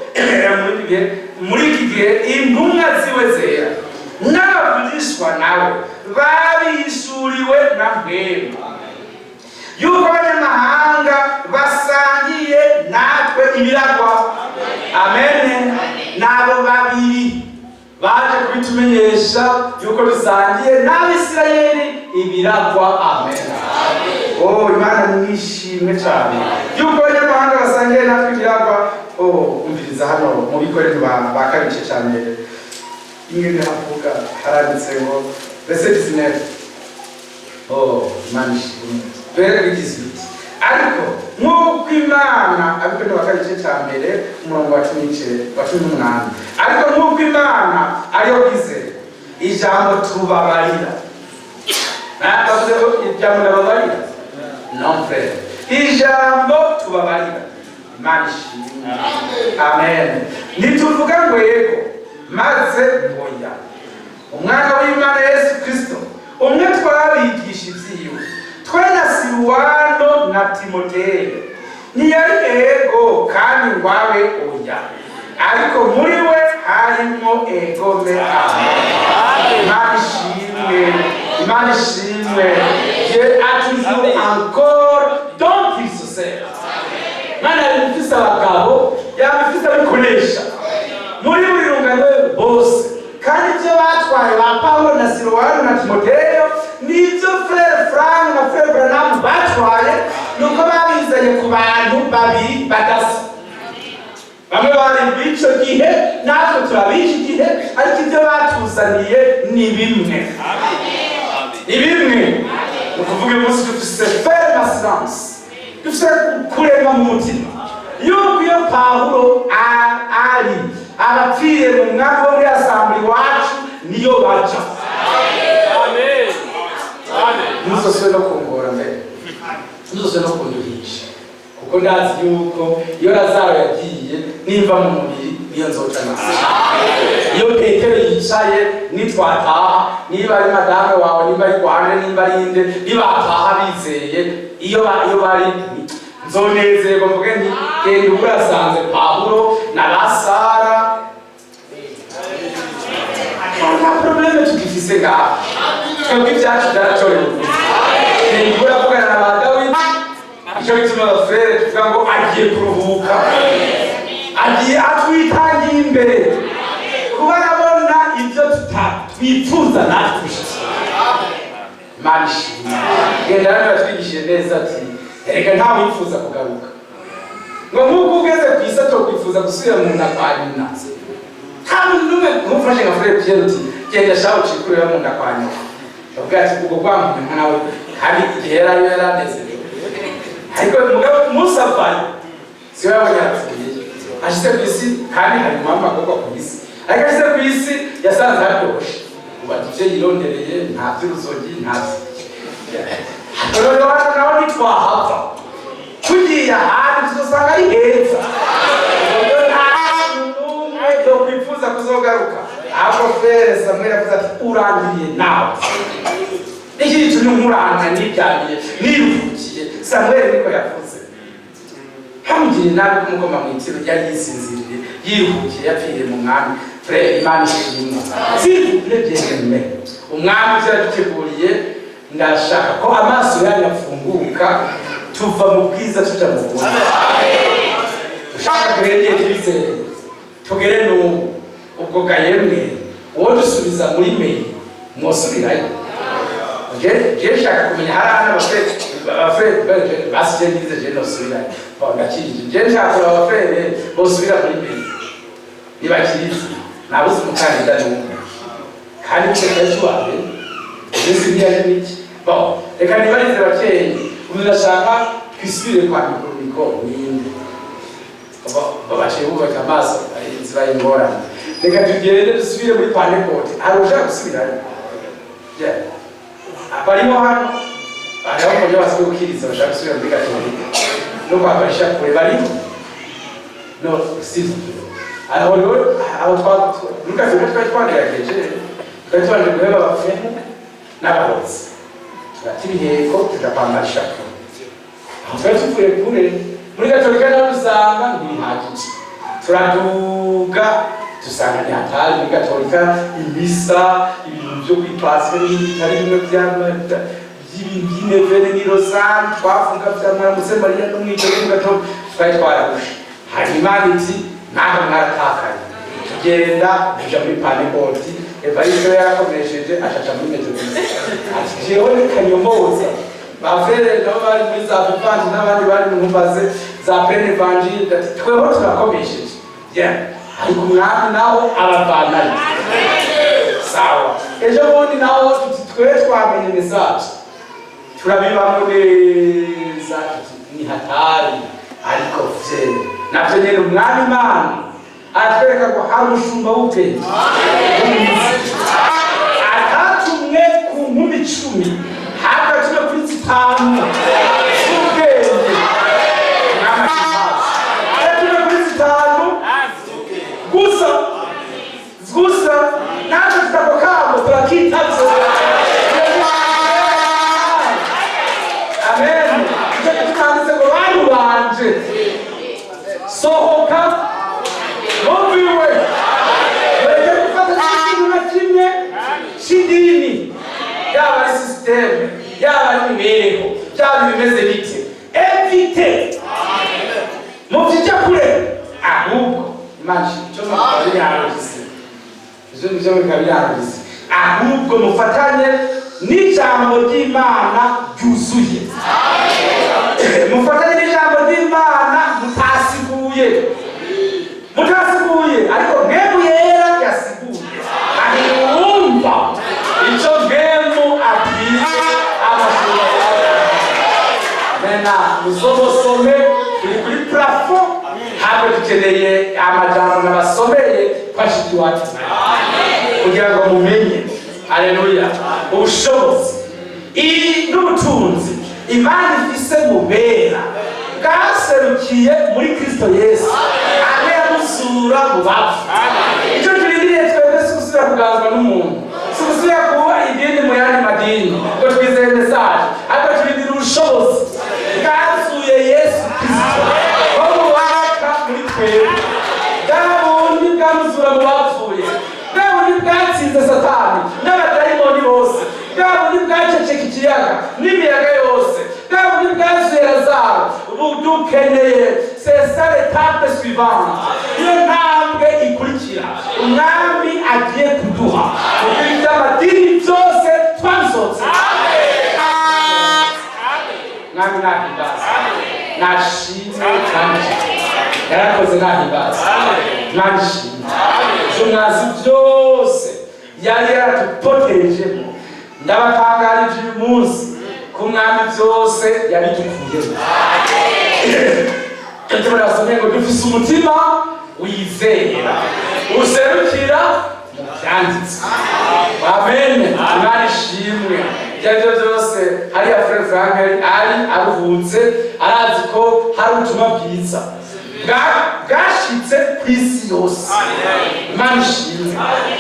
muri iki gihe intumwa ziwe zera n'abavugishwa nawe babishuriwe na Mpwemu yuko abanyamahanga basangiye natwe ibiragwa. Amen. Nabo babiri baje kubitumenyesha yuko dusangiye n'Abisirayeli ibiragwa. Amen. Oh, Imana mwishimwe cyane yuko abanyamahanga basangiye natwe ibiragwa. Oh, umviriza hano mu bikorero bakabice cyane ingene havuga haranditse ngo verset 19. Oh, Imana ishimwe bere bigizwe ariko nk'uko Imana abikora bakabice cyambere umurongo wa 18 ariko nk'uko Imana ariyo kwizera ijambo tubabarira natavuze ko ijambo tubabarira non frère ijambo tubabarira. Imana ishimwe. Amen. Nituvuga ngo yego maze ngoya umwana w'Imana Yesu Kristo umwe twabigisha ibyiwe twe na Silwano na Timoteyo ntiyari ego kandi ngwawe oya ariko muri we harimo egome. Imana ishimwe. Imana ishimwe. Dieu a toujours encore dont il se sert. Mana yabifise abagabo yabifise abikoresha muri buri rungano bose kandi ibyo batwaye ba Paulo na Silwano na Timoteyo nibyo Frere Frank na Frere Branham batwaye nuko babizanye ku bantu babiri badasa. Bamwe bari b'icyo gihe natwe turabiki gihe ariko ibyo batuzaniye ni bimwe. Ni bimwe. Ukuvuga umunsi dufise ferme assurance dufise kurema mu mutima yuko iyo Paulo ari abapfiriye mu mwaka wo muri asambli wacu niyo baca. Amen. Amen. Nuzoswe no kongora mbere nuzoswe no kunduhisha kuko ndazi yuko iyo Lazaro yagiye nimva mu mubiri niyo nzoca nasi. Iyo Petero yicaye nitwataha niba ari madame wawe niba ari Rwanda niba ari inde nibataha bizeye iyo bari nzonezerwa mvuge nti genda urasanze Paulo na Lazara. Nta probleme tugifise ngaho twebwe ibyacu byaracorewe. Genda uravugana na ba Dawidi icyo bituma abafurere tuvuga ngo agiye kuruhuka agiye atwitangiye imbere kuba arabona ibyo twifuza natwe. Imana ishimwe. Genda rero batwigishije neza ati erega nta wifuza kugaruka ngo nk'uko ugeze ku isi atokwifuza gusubira mu nda kwa nyina. Nta muntu n'umwe nk'ufashe nka Frere Pierre uti genda shaho ucikurira mu nda kwa nyina ubwo ati ubwo kwambuye nawe kandi igihe yaranezerewe ariko mugabo musavaye siwe yabonye arapfuye ashyize ku isi kandi hari mama agomba ku isi ariko ashyize ku isi yasanze haryoshye ubu ati ivyo yirondereye nta vy'uruzogi nta rero nawe nitwahava tugiye ahandi tuzosanga ari heza nta kwifuza kuzogaruka ahubwo Frere Samuel yavuze ati urangiriye nawe iki gitumye nkuranga niryamiye niruhukiye. Samuel niko yavuze hamugire nabi kumukoma mu itiro yari yisinziriye yiruhukiye yapfiriye mu mwami. Frere Imana ishimwe s'il byemeye umwami byaraduteguriye. Ndashaka ko amaso yanyu afunguka tuva mu bwiza tuja mu bubi. Ushaka kurengera twizere tugere n'ubu ubwo gayemwe uwo dusubiza muri meyi mwosubirayo je shaka kumenya hari abafrere basigaye ngize je nosubira bagakirije je nshaka abafrere bosubira muri mbere nibakirize nabuze umukandida n'umwe kandi cyane cyane izi niyaje niki bon reka nibarize bakeye urashaka kwisubire kwa mikoro ninde babaciye bubaka amaso inzira y'ingorane reka tugende dusubire muri Pentecote hari ushaka gusubirayo barimo hano hariho uburyo basigaye gukiriza bashaka gusubira muri Gatolika no kwabarisha kure barimo no sivyo aho muri Gatolika twari twagerageje twari twaje guheba abafemu n'abarozi bati ibiheko tuja kwambarisha kure aho twari tuvuye kure muri Gatolika naho dusanga ntibihagije turaduga dusanga ni hatari muri Gatolika imisa ibintu byo kwipasa bitari bimwe by'inevere ni rozari twavuga byamwaramutse Mariya n'umwijoro w'Gato twari twaragusha hanyuma iti naho mwaratakaye tugenda tuja muri Pentecote Evariste yarakoresheje acaca muri Metodiste ati jewe kanyomoza bafere nabo bari muri za Vivante n'abandi bari mu nkumbaze za Plein Evangile tweho turakomesheje ariko umwami naho abavanayo sawa ejo bundi naho twe twamenye message turabibamo neza ni hatari ariko vye navyo nyene umwami Imana atwereka ko hari umushumba w'ubwenge atatumwe ku nkumi 10 haka tume kuri 5 ubwenge n'amakipazi atume kuri 5 gusa natwe tutakokamo turakitazo amen icyo tutanditse ngo bantu banje sohoka mubiwe bareke gufata ikintu na kimwe cy'idini yaba ari systeme yaba ari imibereho byaba bimeze bite evite muvijya kure ahubwo imana icyo mukabirangise izo nivyo mukabirangise ahubwo mufatanye n'ijambo ry'Imana ryuzuye mufatanye n'ijambo ry'Imana mutasiguye ariko mwemu yera yasiguye ahumva icyo mwemu abwiye abashumba mena muzobosome turi kuri plafond ntabwo dukeneye amajambo nabasomeye twashiki wacu kugira ngo mumenye aleluya ubushobozi n'ubutunzi Imana ifise mubera bwaserukiye muri Kristo Yesu abe yamusura mu bapfu icyo kirindiriye twebwe si gusubira kuganzwa n'umuntu si gusubira kuba idini mu yandi madini ngo twizeye mesaje ariko turindira ubushobozi bwazuye Yesu Kristo wo mubaka muri twebwe bwa bundi bwamuzura mu bapfuye bwa bundi bwatsinze Satani n'abadayimoni bose bwa bundi bwaceceka ikiyaga n'imiyaga yose bwa bundi bwazuye Lazaro ubu dukeneye c'est ça l'étape suivante iyo ntambwe ikurikira umwami agiye kuduha kuko iby'amadini byose twabisotse mwami nahimbaza nashimwe kandi yarakoze nahimbaza nashimwe ibyo mwazi byose yari yaratupotejemo ndabatangarije uyu munsi ko umwami byose yabidukuyemo icyo barasomye ngo dufise umutima wizera userukira mu byanditswe amen Imana ishimwe ibyo byose hariya Frere Frank ari aruhutse arazi ko hari ubutumwa bwiza bwashitse ku isi yose Imana ishimwe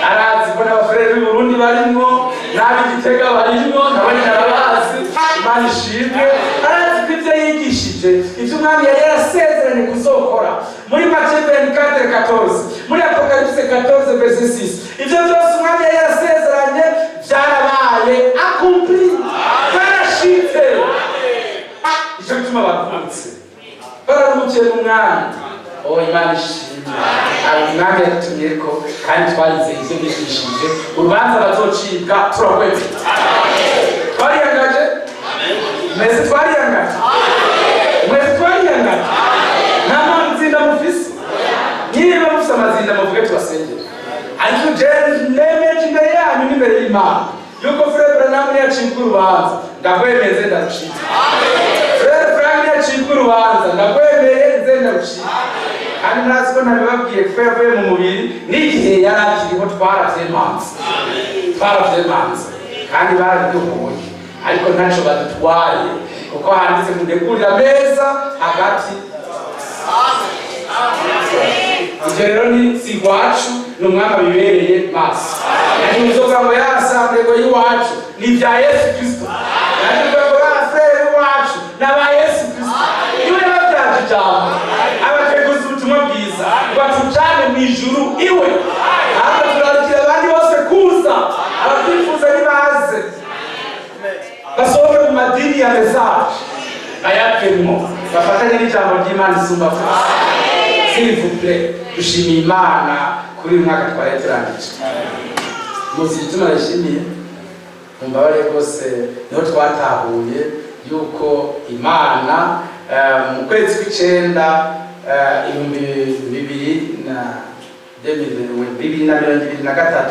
arazi ko n'abafurere b'i Burundi barimo n'ab'Igitega barimo n'abandi narabazi Imana ishimwe arazi ko ibyo yigishije ibyo umwami yari yarasezeranye kuzokora muri Matthieu 24:14 muri Apocalypse 14:6 ibyo byose umwami yari yarasezeranye byarabaye accompli byarashitse icyo gituma bavutse baramukiye mu mwami Imana ishimwe umwami yatumye ko kandi twarize ivyo bigishije urubanza bazocibwa turakwemera twari mwese twariyangana mwese twariyangana nta mazinda mufise niba mufise amazinda muvuge tubasengere ariko nemeje imbere yanyu n'imbere y'Imana yuko Frere Branham yacibwa urubanza ndakwemeze ndarushika Frere Frank yacibwa urubanza ndakwemeye nze ndarushika kandi murazi ko nabibabwiye ko yavuye mu mubiri n'igihe yari akiriho twaravyemanze kandi barabiduhuye ariko ntaco badutwaye kuko handitse mudegurira meza hagati ivyo rero ni si iwacu ni umwami abibereye maso ariko uzovuga ngo yarasambego y'iwacu ni ibya Yesu Kristo ariko ngo yarasere iwacu n'aba Yesu Kristo iwe yabavyaje ijambo abateguza ubutumwa bwiza batujane mw'ijuru iwe ahubwo turarikira abandi bose kuza ababyifuza nibaze basohoke mu madini ya mesaje bayapfemo bafatanye n'ijambo ry'Imana isumba vyose s'il vous plaît dushimiye Imana kuri uyu mwaka twari turangije muzi igituma yishimiye mumbabare rwose niho twatahuye yuko Imana mu kwezi kw'icenda 2023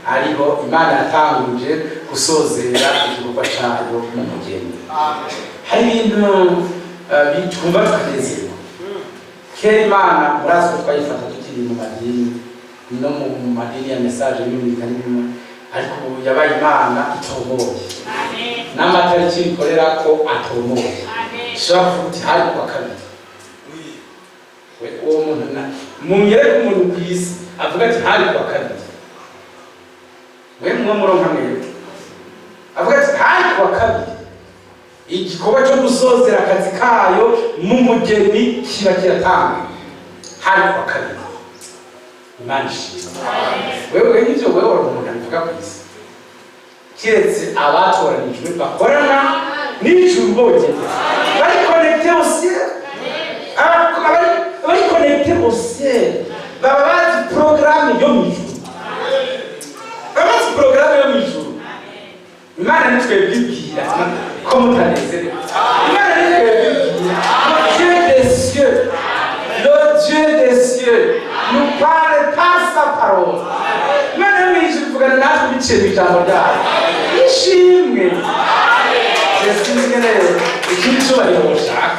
ariho Imana yatanguje gusozera igikorwa cyayo mu mugeni. Hari ibintu bitwumva tukanezerwa. Kera Imana murazi ko twayifata tukiri mu madini no mu madini ya message y'umwika n'ibimwe ariko yabaye Imana itomoye n'amatariki ikorera ko atomoye shavuti hari kwa kabiri uwo muntu mumyere umuntu kwisi avuga ati hari kwa kabiri mwe muronka mwebwe avuga ati hari kwa kabiri igikorwa cyo gusozera akazi kayo mu mugeni kiba kiratanga hari kwa kabiri Imana ishimwe wewe n'ivyo wewe umuntu avuga kwisi kiretse abatoranijwe bakorana n'ijuru bogeye bari connecté au ciel bari connecté au ciel baba bazi programme yo mw'ijuru baba bazi programme yo mw'ijuru Imana nitwebwe ibwira ko mutanezerewe Imana nitwebwe ibwira Dieu des cieux le Dieu des cieux nous parle par sa parole Imana mw'ijuru ivugana natwe biciye mu ijambo ryayo ishimwe Yesimwe rero ikindi cyubahiro ushaka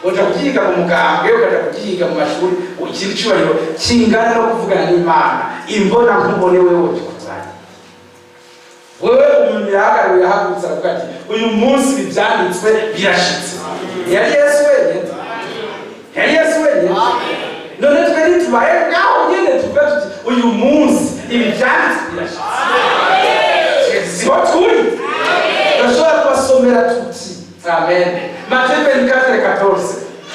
uja kuyiga mu mugambwe ukaja kuyiga mu mashuri ikindi cyubahiro kingana no kuvugana n'Imana imbona nkubone wewe tukuzanye wewe umuntu yahagaruye yahagurutse aravuga ati uyu munsi ibyanditswe birashitse yari Yesu wenyine none twe ntitubaye ngaho nyine tuvuga tuti uyu munsi ibi byanditswe birashitse siho turi turashobora kubasomera tuti amen Matthieu 24:14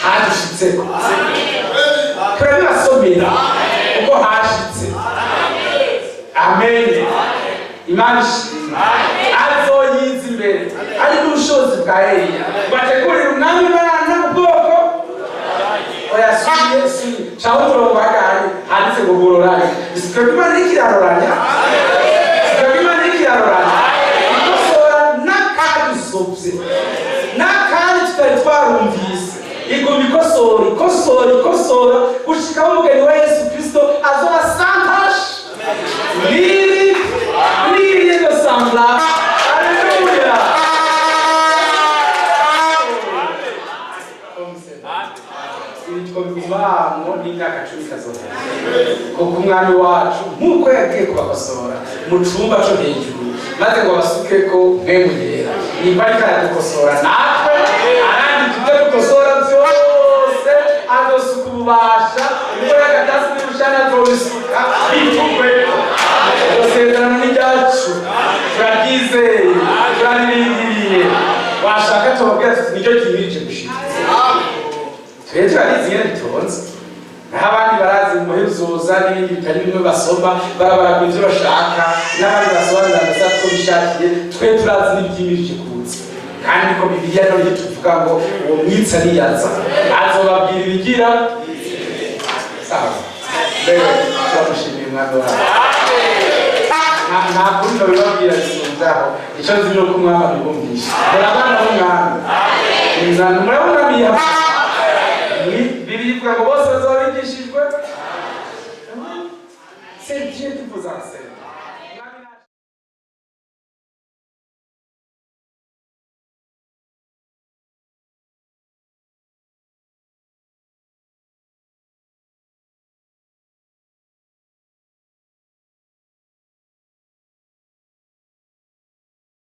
hadushitseko turabibasomera kuko hashitse amen Imana ishimwe azoyiza imbere ari n'ubushobozi bwa Eliya bategurira umwami Imana mu bwoko oya Yesu caho umurongo hagari handitse ngo gororanye isiko Imana ikiraroranya ikosora n'akadusovye n'akandi tutari twarumvise iguma ikosora gushikaho umugeni wa Yesu Kristo azoba santash Lili de sambla. Alléluia. Ibitwabivamo n'imyaka 10 kazoza. Kuko umwami wacu nkuko yagiye kubakosora mu cumba cyo hejuru maze ngo basuke ko mwemuyera. Niba ikadukosora natwe arandi tujye gukosora byose adosuka ububasha ngo yagatasi n'ushana zobisuka bitugwe. Gusezerana n'ibyacu turabyizeye turabirindiriye washaka tubabwira tuti nicyo kimirije gushika twe turabizi nyine bitonze naho abandi barazi umuheruzoza n'ibindi bitari bimwe basoma barabara ibyo bashaka n'abandi basobanurira amasaka ko bishakiye twe turazi n'ibyimirije kuza kandi niko Bibiliya none tuvuga ngo uwo mwitsa niyaza azobabwira ibigira sawa mbere turamushimiye umwami wacu nta kundi babibabwira bisumzaho icyo nzi nuko umwami abibumvisha dore abana b'umwami umwana murabunamiye bivuga ngo bose bazaba bigishijwe c'est Dieu qui vous enseigne